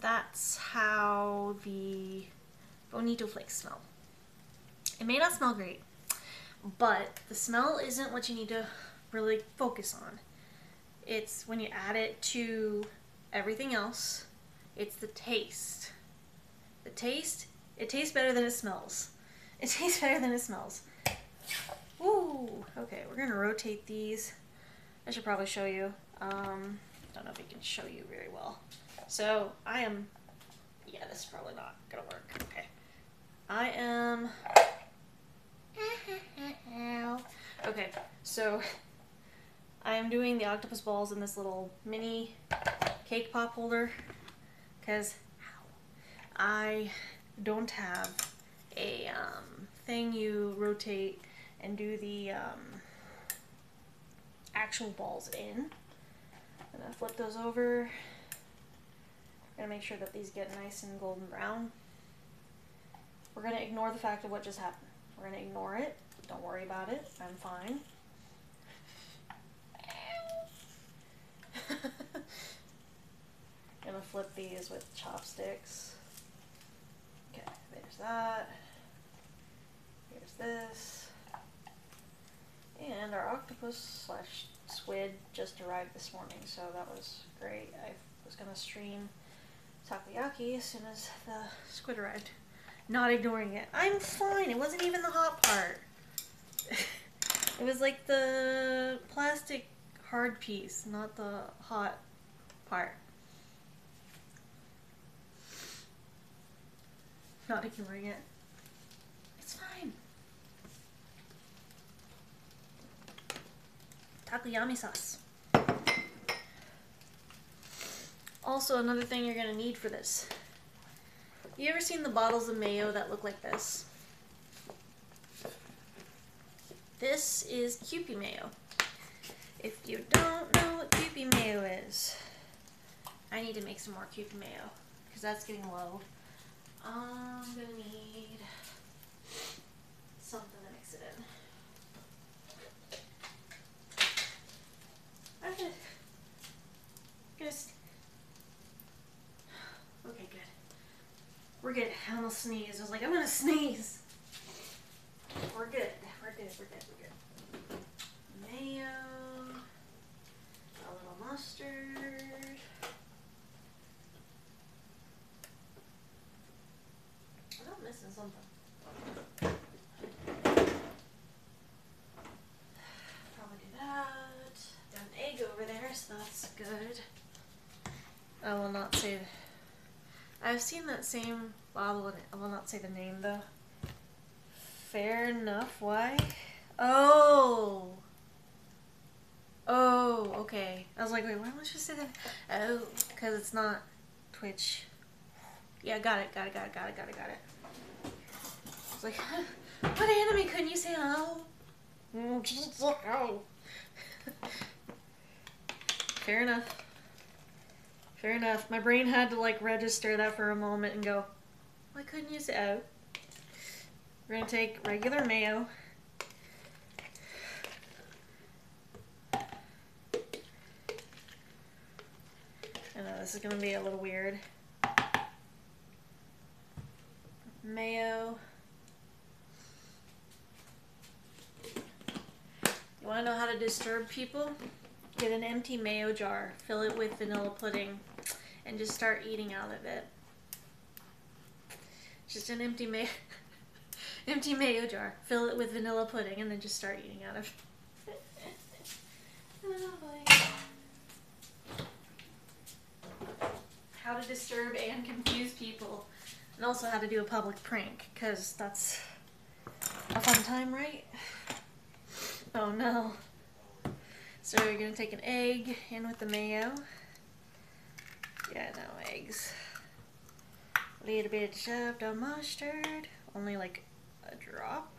That's how the Bonito Flakes smell. It may not smell great, but the smell isn't what you need to really focus on. It's when you add it to everything else, it's the taste. The taste, it tastes better than it smells. It tastes better than it smells. Ooh, okay, we're gonna rotate these. I should probably show you. Don't know if it can show you very well. So I am, yeah, this is probably not gonna work. Okay. I am, okay, so I am doing the octopus balls in this little mini cake pop holder because I don't have a thing you rotate and do the actual balls in. I'm gonna flip those over. I'm gonna make sure that these get nice and golden brown. We're gonna ignore the fact of what just happened. We're gonna ignore it. Don't worry about it. I'm fine. Gonna flip these with chopsticks. Okay, there's that. Here's this. And our octopus slash squid just arrived this morning, so that was great. I was gonna stream takoyaki as soon as the squid arrived. Not ignoring it. I'm fine. It wasn't even the hot part. It was like the plastic hard piece, not the hot part. Not ignoring it. It's fine. takoyaki sauce. Also, another thing you're gonna need for this. You ever seen the bottles of mayo that look like this? This is Kewpie mayo. If you don't know what Kewpie mayo is, I need to make some more Kewpie mayo because that's getting low. I'm gonna need something to mix it in. I'm gonna okay, good. We're good. I'm gonna sneeze. I was like, I'm gonna sneeze. We're good. We're good. We're good. We're good. Mayo. A little mustard. I'm missing something. Probably do that. Got an egg over there, so that's good. I will not say. I've seen that same bottle, and I will not say the name though. Fair enough. Why? Oh. Oh, okay. I was like, wait, why don't you say that? Oh, because it's not Twitch. Yeah, got it. Got it. I was like, what anime couldn't you say? Oh. Oh. Fair enough. Fair enough. My brain had to like register that for a moment and go, why couldn't you say oh? We're gonna take regular mayo. I know this is gonna be a little weird. Mayo. You wanna know how to disturb people? Get an empty mayo jar, fill it with vanilla pudding, and just start eating out of it. Just an empty mayo jar, fill it with vanilla pudding, and then just start eating out of it. Oh boy. How to disturb and confuse people, and also how to do a public prank, because that's a fun time, right? Oh no. So you're going to take an egg in with the mayo. Yeah, no eggs. A little bit shoved of mustard. Only like a drop.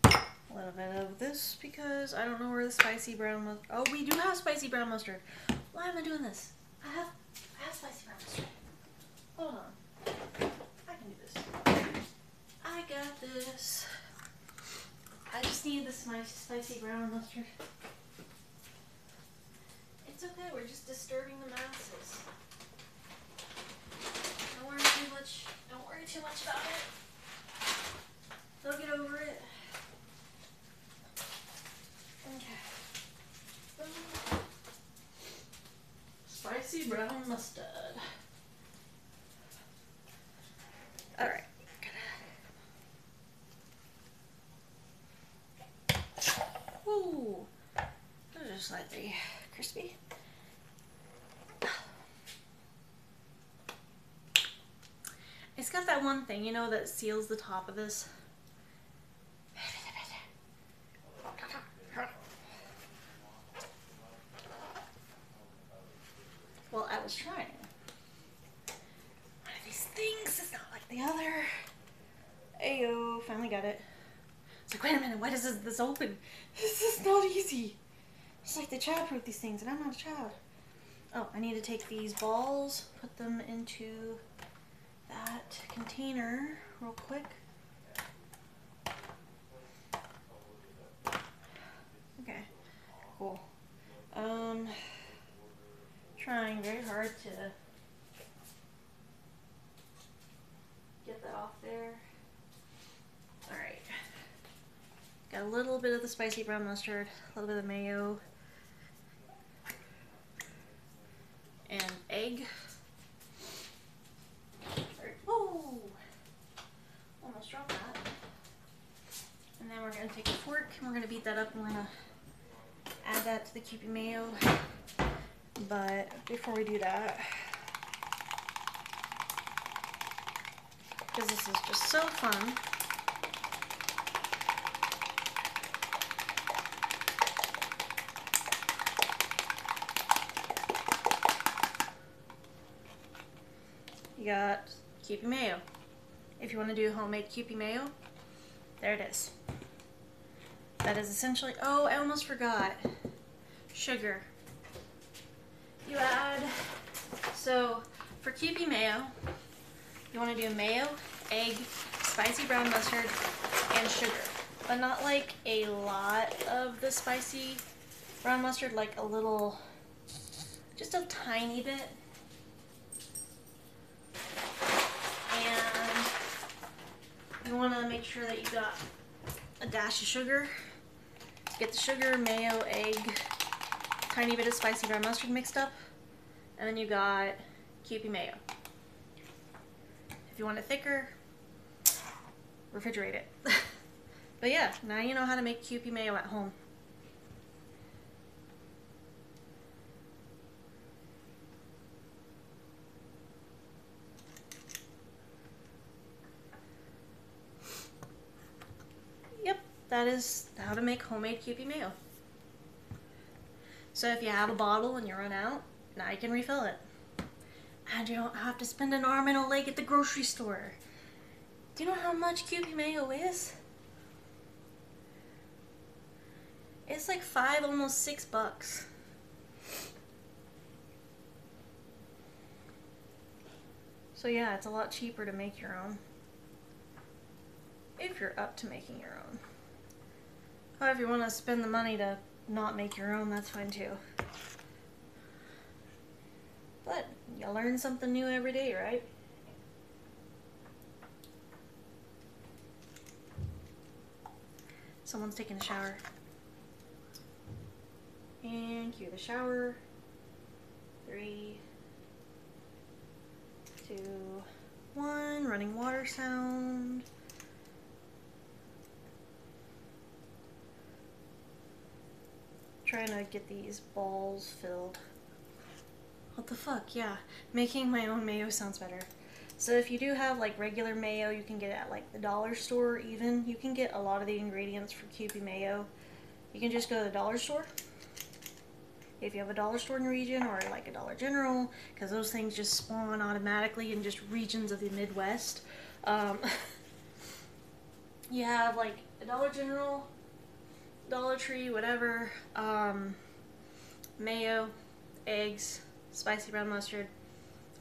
A little bit of this because I don't know where the spicy brown mustard. Oh, we do have spicy brown mustard. Why am I doing this? I have spicy brown mustard. Hold on. I can do this. I got this. I just need the spicy brown mustard. It's okay, we're just disturbing the masses. Don't worry too much about it. They'll get over it. Okay. Spicy brown mustard. Alright. Ooh, those are slightly crispy. It's got that one thing, you know, that seals the top of this. Well, I was trying. One of these things is not like the other. Ayo, finally got it. It's like, wait a minute, why does this open? This is not easy. It's like they child-proof these things, and I'm not a child. Oh, I need to take these balls, put them into that container real quick. Okay, cool. Trying very hard to get that off there. Alright. Got a little bit of the spicy brown mustard, a little bit of mayo, and egg. Whoa! Almost dropped that. And then we're going to take a fork and we're going to beat that up and we're going to add that to the Kewpie mayo. But before we do that, because this is just so fun, got Kewpie mayo. If you want to do homemade Kewpie mayo, there it is. That is essentially, oh, I almost forgot. Sugar. You add, so for Kewpie mayo, you want to do mayo, egg, spicy brown mustard, and sugar. But not like a lot of the spicy brown mustard, like a little, just a tiny bit. And you want to make sure that you got a dash of sugar. Get the sugar, mayo, egg, tiny bit of spicy brown mustard mixed up, and then you got Kewpie mayo. If you want it thicker, refrigerate it. But yeah, now you know how to make Kewpie mayo at home. Yep, that is how to make homemade Kewpie mayo. So if you have a bottle and you run out, now you can refill it. And you don't have to spend an arm and a leg at the grocery store. Do you know how much Kewpie mayo is? It's like $5, almost $6. So yeah, it's a lot cheaper to make your own. If you're up to making your own. Or if you want to spend the money to not make your own, that's fine too. But you learn something new every day, right? Someone's taking a shower. And cue the shower. 3, 2, 1. Running water sound. Trying to get these balls filled. What the fuck? Yeah, making my own mayo sounds better. So if you do have like regular mayo, you can get it at like the dollar store even. You can get a lot of the ingredients for Kewpie mayo. You can just go to the dollar store. If you have a dollar store in your region, or like a Dollar General, because those things just spawn automatically in just regions of the Midwest. You have like a Dollar General, Dollar Tree, whatever, mayo, eggs, spicy brown mustard,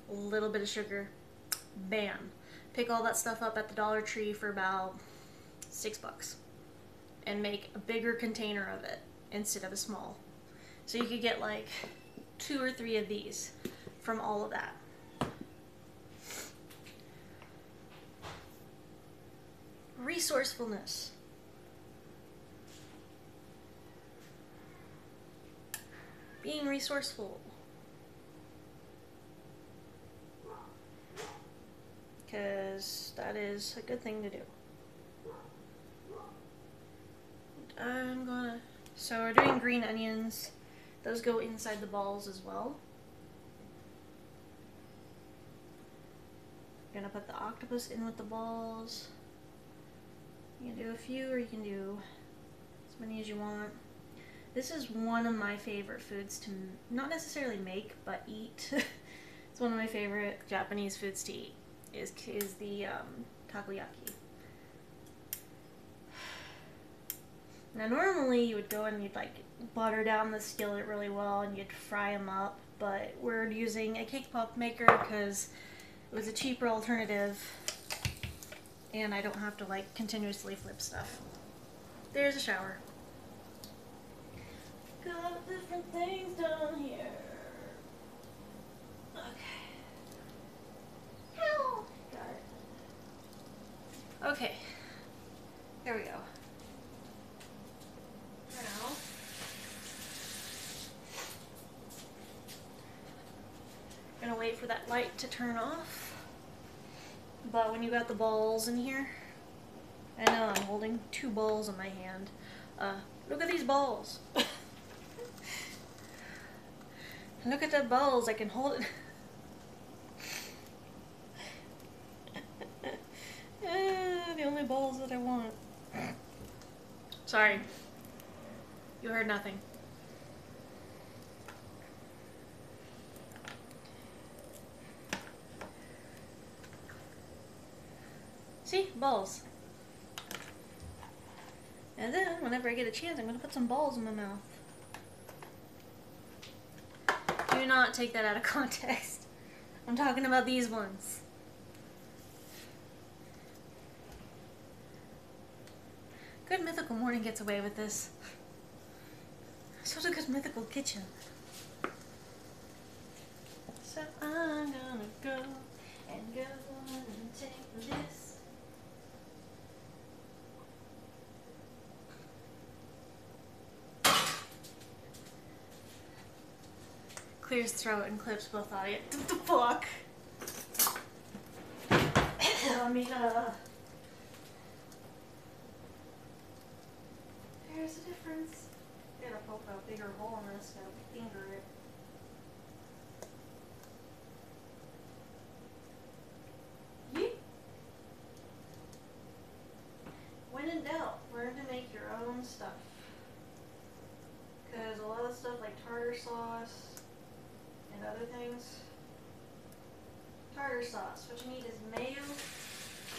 a little bit of sugar, bam. Pick all that stuff up at the Dollar Tree for about $6 and make a bigger container of it instead of a small. So you could get like 2 or 3 of these from all of that. Resourcefulness. Being resourceful. Because that is a good thing to do. So we're doing green onions. Those go inside the balls as well. I'm gonna put the octopus in with the balls. You can do a few, or you can do as many as you want. This is one of my favorite foods to not necessarily make, but eat. It's one of my favorite Japanese foods to eat. Is the takoyaki. Now normally you would go and you'd like butter down the skillet really well and you'd fry them up, but we're using a cake pop maker because it was a cheaper alternative and I don't have to like continuously flip stuff. There's a shower. Got different things down here. Okay. Ow. Got it. Okay. There we go. Now, I'm gonna wait for that light to turn off. But when you got the balls in here, I know I'm holding 2 balls in my hand. Look at these balls. Look at the balls, I can hold it. The only balls that I want. Sorry. You heard nothing. See? Balls. And then, whenever I get a chance, I'm going to put some balls in my mouth. Do not take that out of context. I'm talking about these ones. Good Mythical Morning gets away with this. So does Good Mythical Kitchen. So I'm gonna go and take this. Clears throat and clips both audio. What the fuck? I mean, there's a difference. Gotta poke a bigger hole in this, gotta finger it. Yeet. When in doubt, learn to make your own stuff. Because a lot of stuff like tartar sauce and other things. Tartar sauce. What you need is mayo,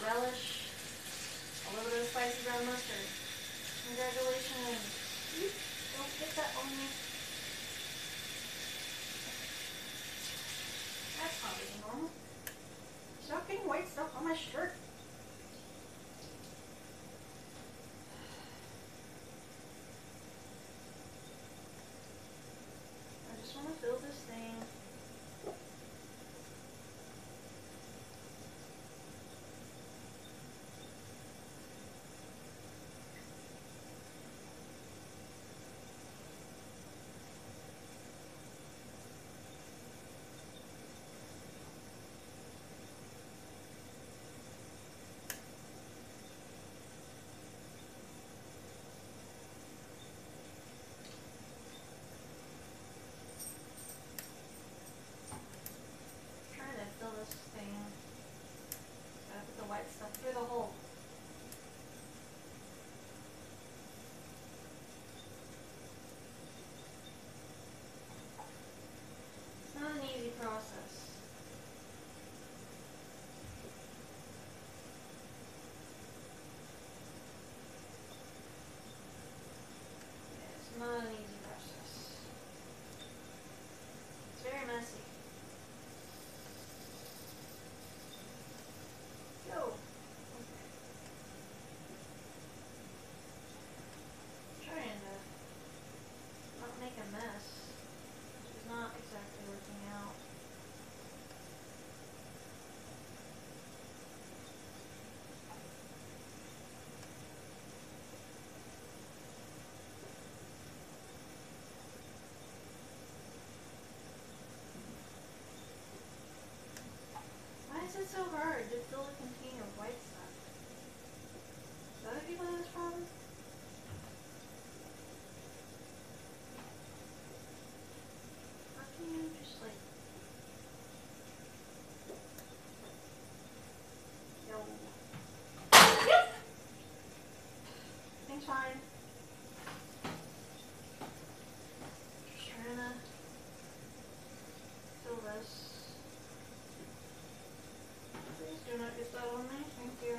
relish, a little bit of spicy brown mustard. Congratulations. Don't get that on me. That's not really normal. Stop getting white stuff on my shirt. I just want to fill this thing. Through the hole. It's not an easy process. It's not an easy process. It's very messy. Go. Trying to not make a mess, which is not exactly working out. Why is it so hard to fill a container of white stuff? Do other people have this problem? How can you just like... Yo. Yep. Thing's fine. Just trying to fill this. Please do not get that on me. Thank you.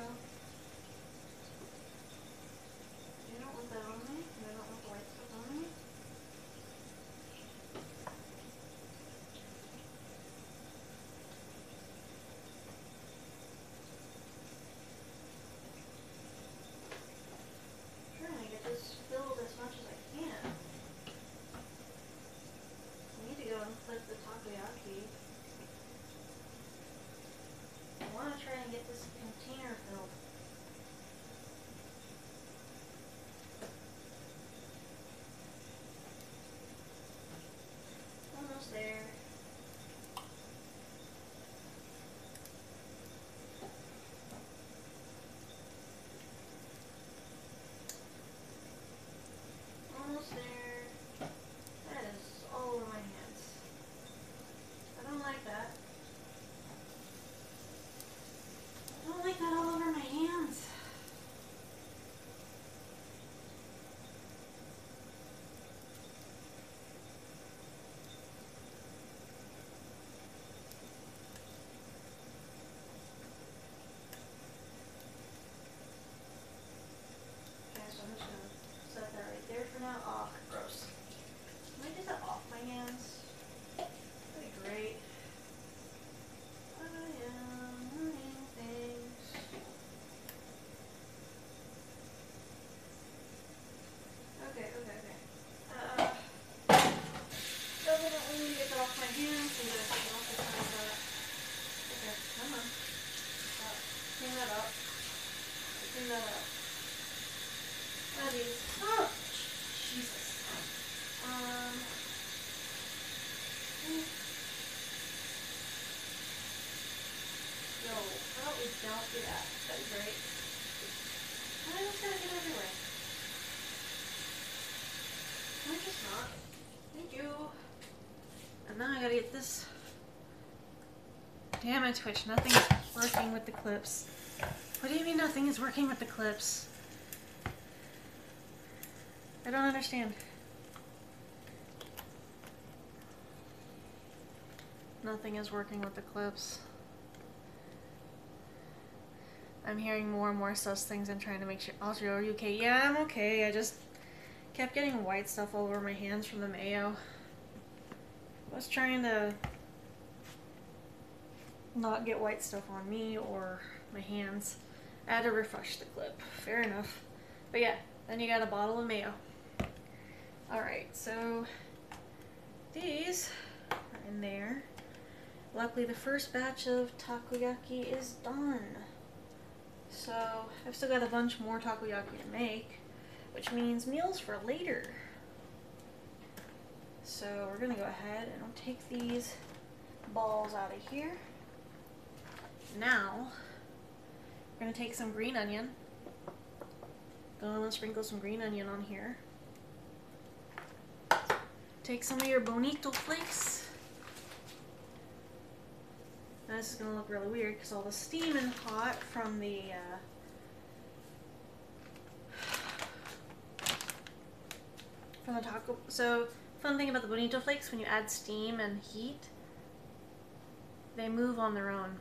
Clean that up. Clean that up. That is. Oh, Jesus. No, how about we don't do that? That'd be great. Why is that get everywhere? Can I just not? Thank you. And now I gotta get this. Damn it, Twitch. Nothing's working with the clips. What do you mean nothing is working with the clips? I don't understand. Nothing is working with the clips. I'm hearing more and more sus things and trying to make sure. Also, are you okay? Yeah, I'm okay. I just kept getting white stuff all over my hands from the mayo. I was trying to not get white stuff on me or my hands. I had to refresh the clip. Fair enough. But yeah, then you got a bottle of mayo. Alright, so these are in there. Luckily, the first batch of takoyaki is done. So I've still got a bunch more takoyaki to make, which means meals for later. So we're gonna go ahead and take these balls out of here. Now, we're gonna take some green onion. Gonna sprinkle some green onion on here. Take some of your bonito flakes. Now this is gonna look really weird because all the steam and hot from the taco. So, fun thing about the bonito flakes, when you add steam and heat, they move on their own.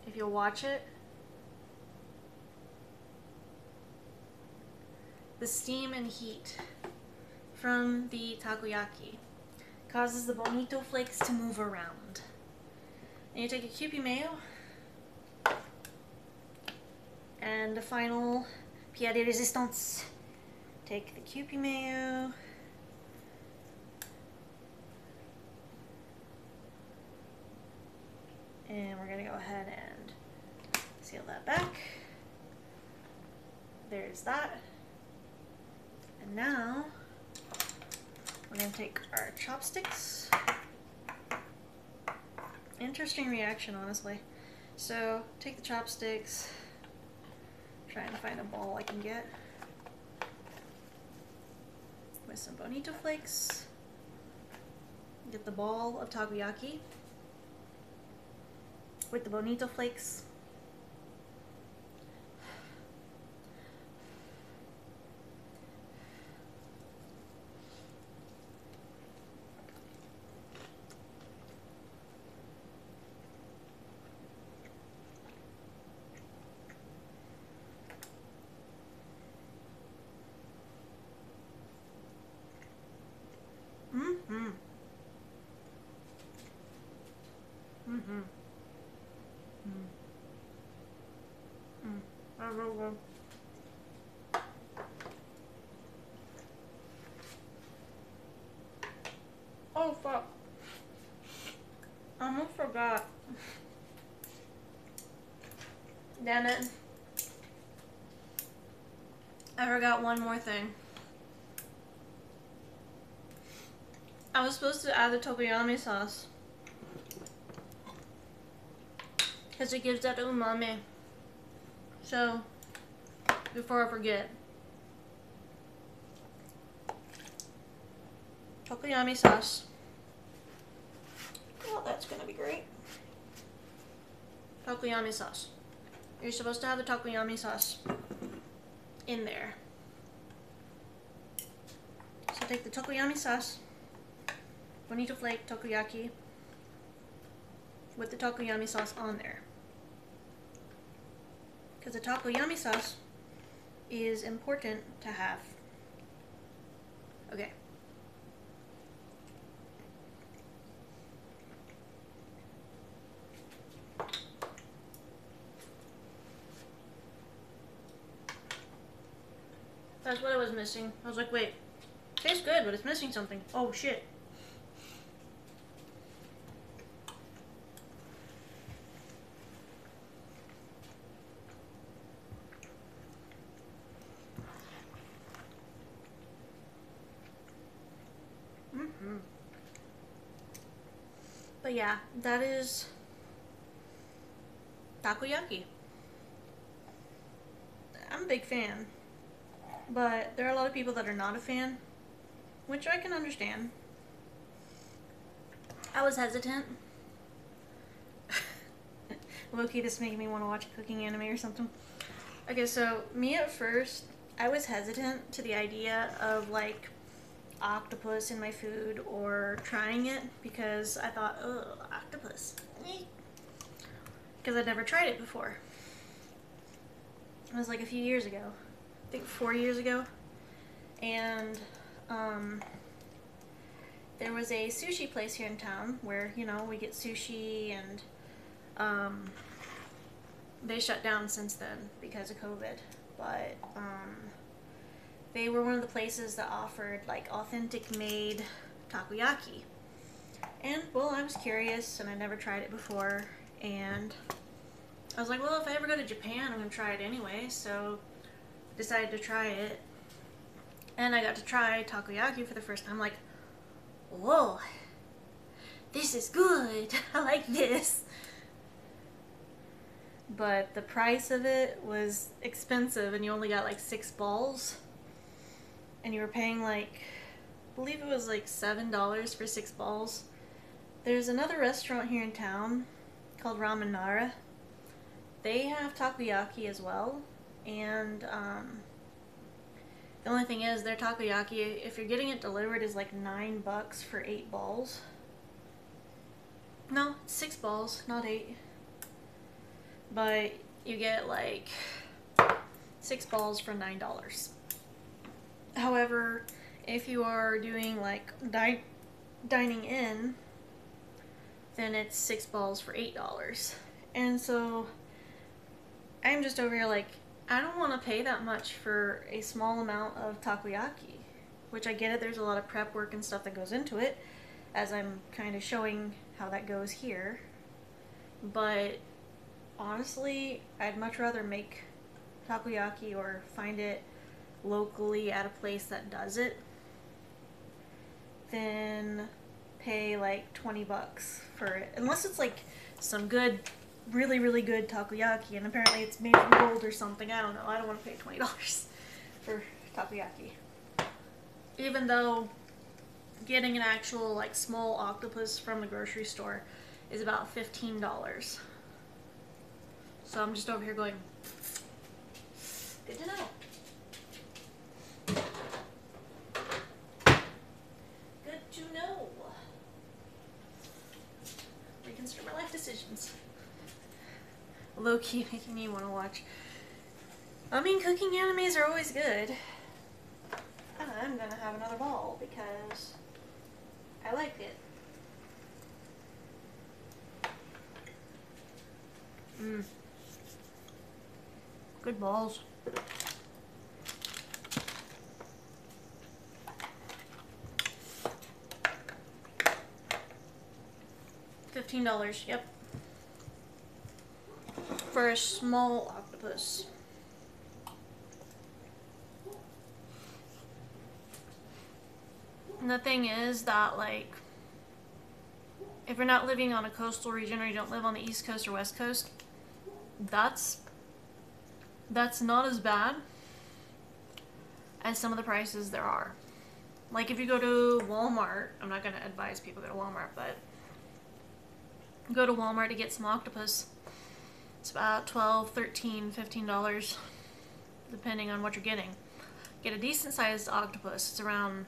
If you'll watch it, the steam and heat from the takoyaki causes the bonito flakes to move around. And you take a Kewpie mayo and the final pièce de résistance. Take the Kewpie mayo, and we're gonna go ahead and seal that back. There's that. And now we're gonna take our chopsticks. Interesting reaction, honestly. So take the chopsticks, trying to find a ball I can get with some bonito flakes. Get the ball of takoyaki with the bonito flakes. Mm-hmm. Mm-hmm. Mm. Mm. That's real good. Oh fuck. I almost forgot. Damn it. I forgot one more thing. I was supposed to add the takoyaki sauce because it gives that umami. So, before I forget, takoyaki sauce. Oh, that's gonna be great. Takoyaki sauce. You're supposed to have the takoyaki sauce in there. So take the takoyaki sauce, bonito flake takoyaki, with the takoyaki sauce on there. Because the takoyaki sauce is important to have. Okay. That's what I was missing. I was like, wait, tastes good, but it's missing something. Oh shit. yeah, that is takoyaki. I'm a big fan, but there are a lot of people that are not a fan, which I can understand. I was hesitant. Low-key, this is making me want to watch a cooking anime or something. Okay, so me at first, I was hesitant to the idea of like octopus in my food or trying it because I thought, oh, octopus. Because I'd never tried it before. It was like a few years ago. I think 4 years ago. And there was a sushi place here in town where, you know, we get sushi, and they shut down since then because of COVID. But they were one of the places that offered like authentic made takoyaki. And well, I was curious and I never tried it before, and I was like, well, if I ever go to Japan, I'm gonna try it anyway, so decided to try it. And I got to try takoyaki for the first time. Like, whoa, this is good. I like this. But the price of it was expensive, and you only got like 6 balls. And you were paying like, I believe it was like $7 for 6 balls. There's another restaurant here in town called Ramen Nara. They have takoyaki as well, and the only thing is their takoyaki, if you're getting it delivered, is like $9 for 8 balls. No, 6 balls, not 8. But you get like 6 balls for $9. However, if you are doing like dining in, then it's 6 balls for $8. And so I'm just over here like, I don't want to pay that much for a small amount of takoyaki. Which I get it, there's a lot of prep work and stuff that goes into it, as I'm kind of showing how that goes here. But honestly, I'd much rather make takoyaki or find it locally at a place that does it than pay like $20 for it. Unless it's like some good, really, really good takoyaki, and apparently it's made from gold or something. I don't know. I don't want to pay $20 for takoyaki. Even though getting an actual like small octopus from the grocery store is about $15. So I'm just over here going, good to know. Good to know. Reconsider my life decisions. Low-key making me want to watch. I mean, cooking animes are always good. I'm gonna have another ball because I like it. Good balls. $15, yep. For a small octopus. And the thing is that, like, if you're not living on a coastal region or you don't live on the East Coast or West Coast, that's not as bad as some of the prices there are. Like if you go to Walmart, I'm not going to advise people go to Walmart, but go to Walmart to get some octopus. It's about $12, $13, $15, depending on what you're getting. Get a decent sized octopus, it's around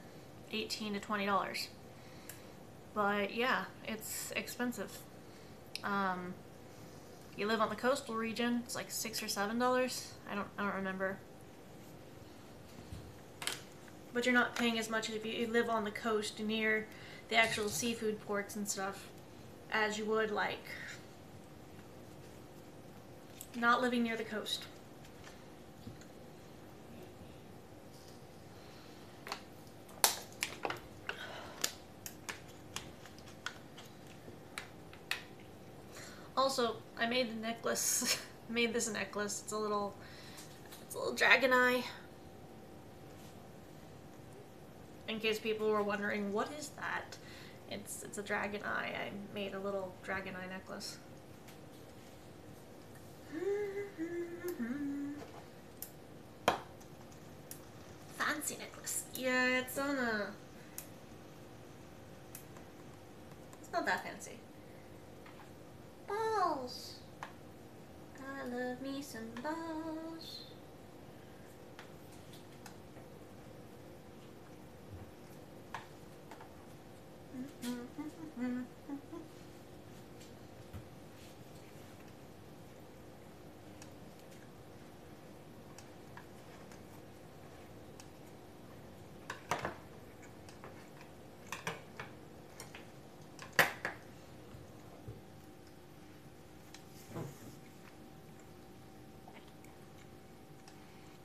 $18 to $20. But yeah, it's expensive. You live on the coastal region, it's like $6 or $7. I don't remember. But you're not paying as much if you live on the coast near the actual seafood ports and stuff as you would like not living near the coast. Also, I made the necklace. Made this necklace. It's a little dragon eye. In case people were wondering, what is that? It's a dragon eye. I made a little dragon eye necklace. Fancy necklace. Yeah, it's on a... It's not that fancy. Balls. I love me some balls.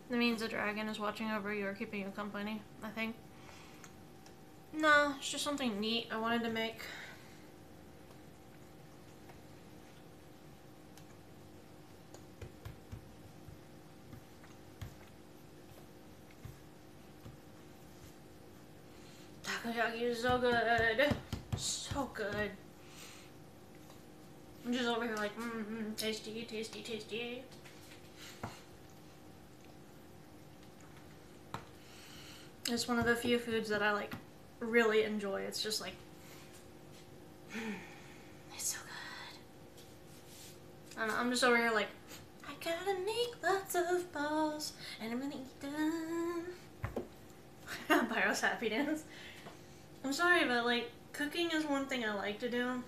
That means the dragon is watching over you or keeping you company, I think. No, it's just something neat I wanted to make. Takoyaki is so good. So good. I'm just over here like, tasty, tasty, tasty. It's one of the few foods that I like really enjoy. It's just like, it's so good. I'm just over here like, I gotta make lots of balls and I'm gonna eat them. Pyro's happy dance. I'm sorry, but like, cooking is one thing I like to do.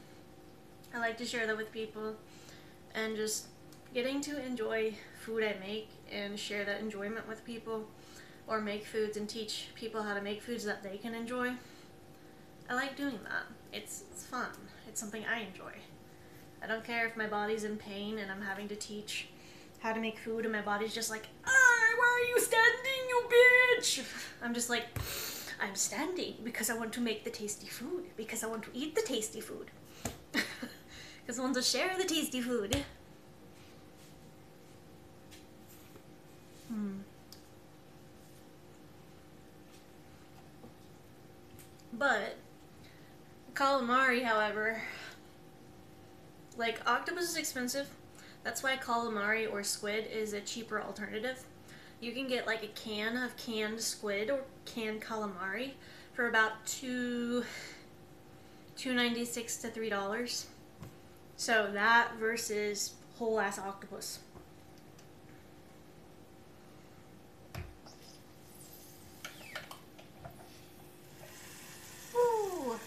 I like to share that with people, and just getting to enjoy food I make and share that enjoyment with people, or make foods and teach people how to make foods that they can enjoy. I like doing that. It's fun. It's something I enjoy. I don't care if my body's in pain and I'm having to teach how to make food and my body's just like, why are you standing, you bitch? I'm just like, I'm standing because I want to make the tasty food, because I want to eat the tasty food. Because I want to share the tasty food. But calamari, however, like, octopus is expensive. That's why calamari or squid is a cheaper alternative. You can get like a can of canned squid or canned calamari for about $2.96 to $3. So that versus whole ass octopus. Woo!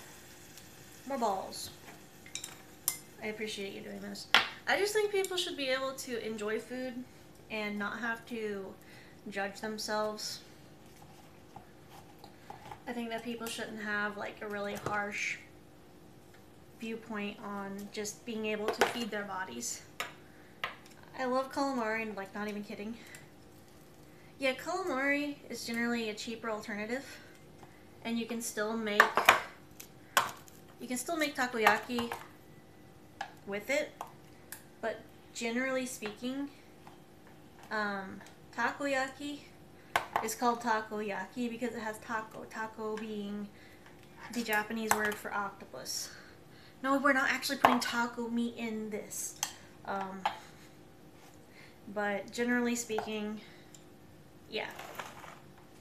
More balls. I appreciate you doing this. I just think people should be able to enjoy food and not have to judge themselves. I think that people shouldn't have like a really harsh viewpoint on just being able to feed their bodies. I love calamari, and like, not even kidding. Yeah, calamari is generally a cheaper alternative, and you can still make takoyaki with it, but generally speaking, takoyaki is called takoyaki because it has taco being the Japanese word for octopus. No, we're not actually putting taco meat in this. But generally speaking, yeah,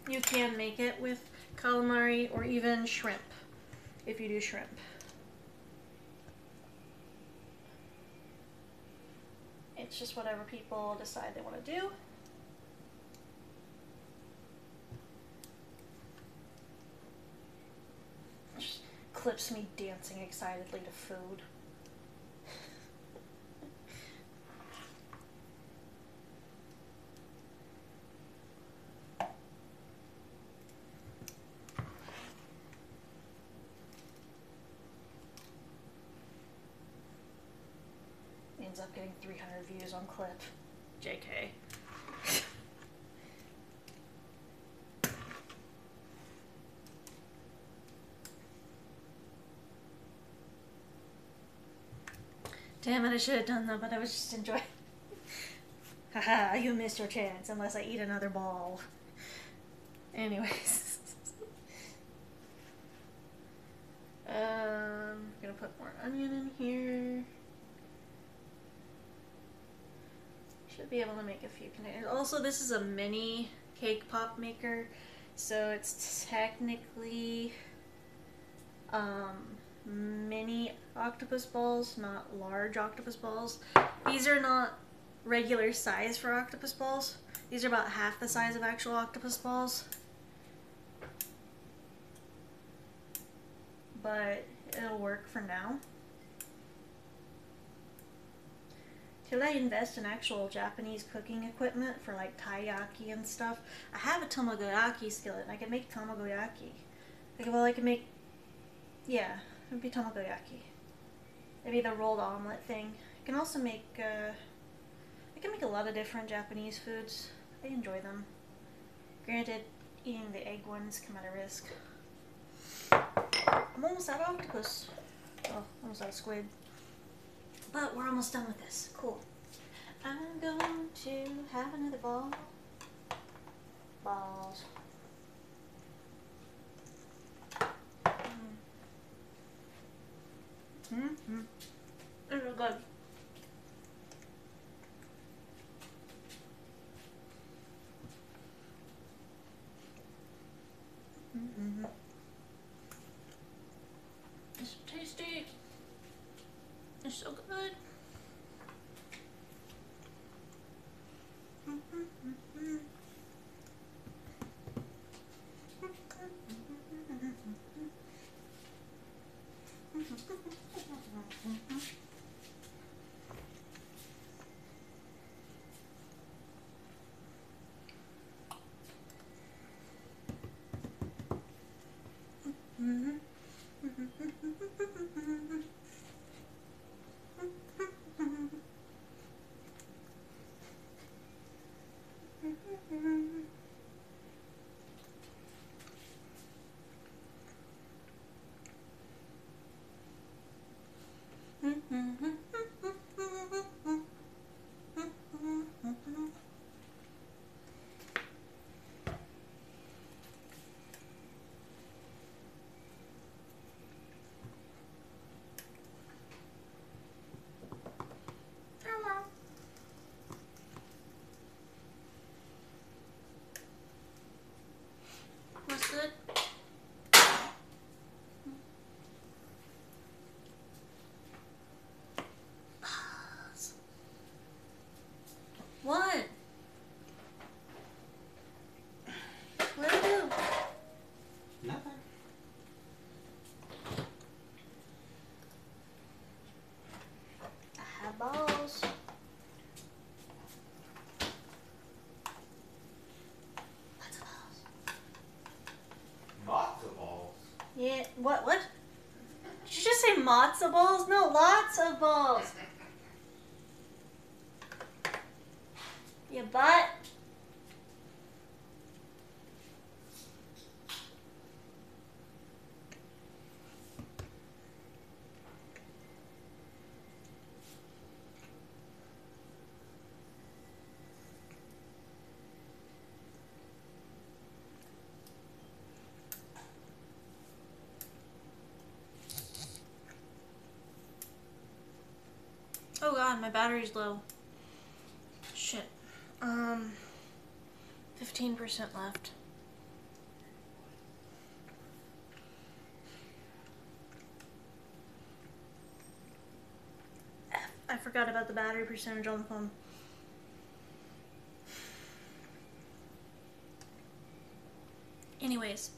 you can make it with calamari or even shrimp if you do shrimp. It's just whatever people decide they want to do. Just clips me dancing excitedly to food. Ends up getting 300 views on clip. JK. Damn it, I should have done that, but I was just enjoying. Haha, you missed your chance unless I eat another ball. Anyways. Gonna put more onion in here. Should be able to make a few containers. Also, this is a mini cake pop maker, so it's technically mini octopus balls, not large octopus balls. These are not regular size for octopus balls. These are about half the size of actual octopus balls. But it'll work for now. Till I invest in actual Japanese cooking equipment for like takoyaki and stuff. I have a tamagoyaki skillet and I can make tamagoyaki. I can make, yeah, it would be tamagoyaki. Maybe the rolled omelet thing. I can also make, I can make a lot of different Japanese foods. I enjoy them. Granted, eating the egg ones come at a risk. I'm almost out of octopus. Oh, almost out of squid. But we're almost done with this. Cool. I'm going to have another ball. Balls. Mm-hmm. This is good. Mm-hmm. It's tasty. It's so good. What's good? What? What did I do?
Nothing.
I have balls. Lots of balls.
Lots of balls.
Yeah, what? Did you just say matzo balls? No, lots of balls. Your butt. Oh god, my battery's low. Shit. 15% left. I forgot about the battery percentage on the phone. Anyways,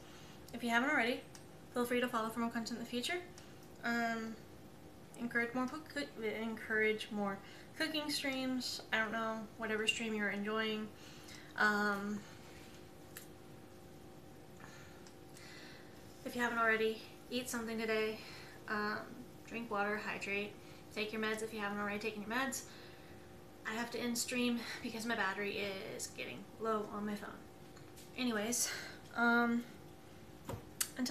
if you haven't already, feel free to follow for more content in the future. Encourage more cooking streams. I don't know, whatever stream you're enjoying. If you haven't already, eat something today. Drink water, hydrate, take your meds if you haven't already taken your meds. I have to end stream because my battery is getting low on my phone. Anyways, until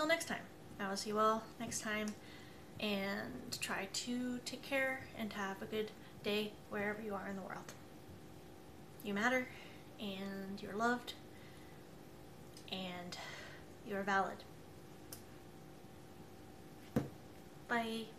next time, I will see you all next time, and try to take care and have a good day wherever you are in the world. You matter, and you're loved, and you're valid. Bye.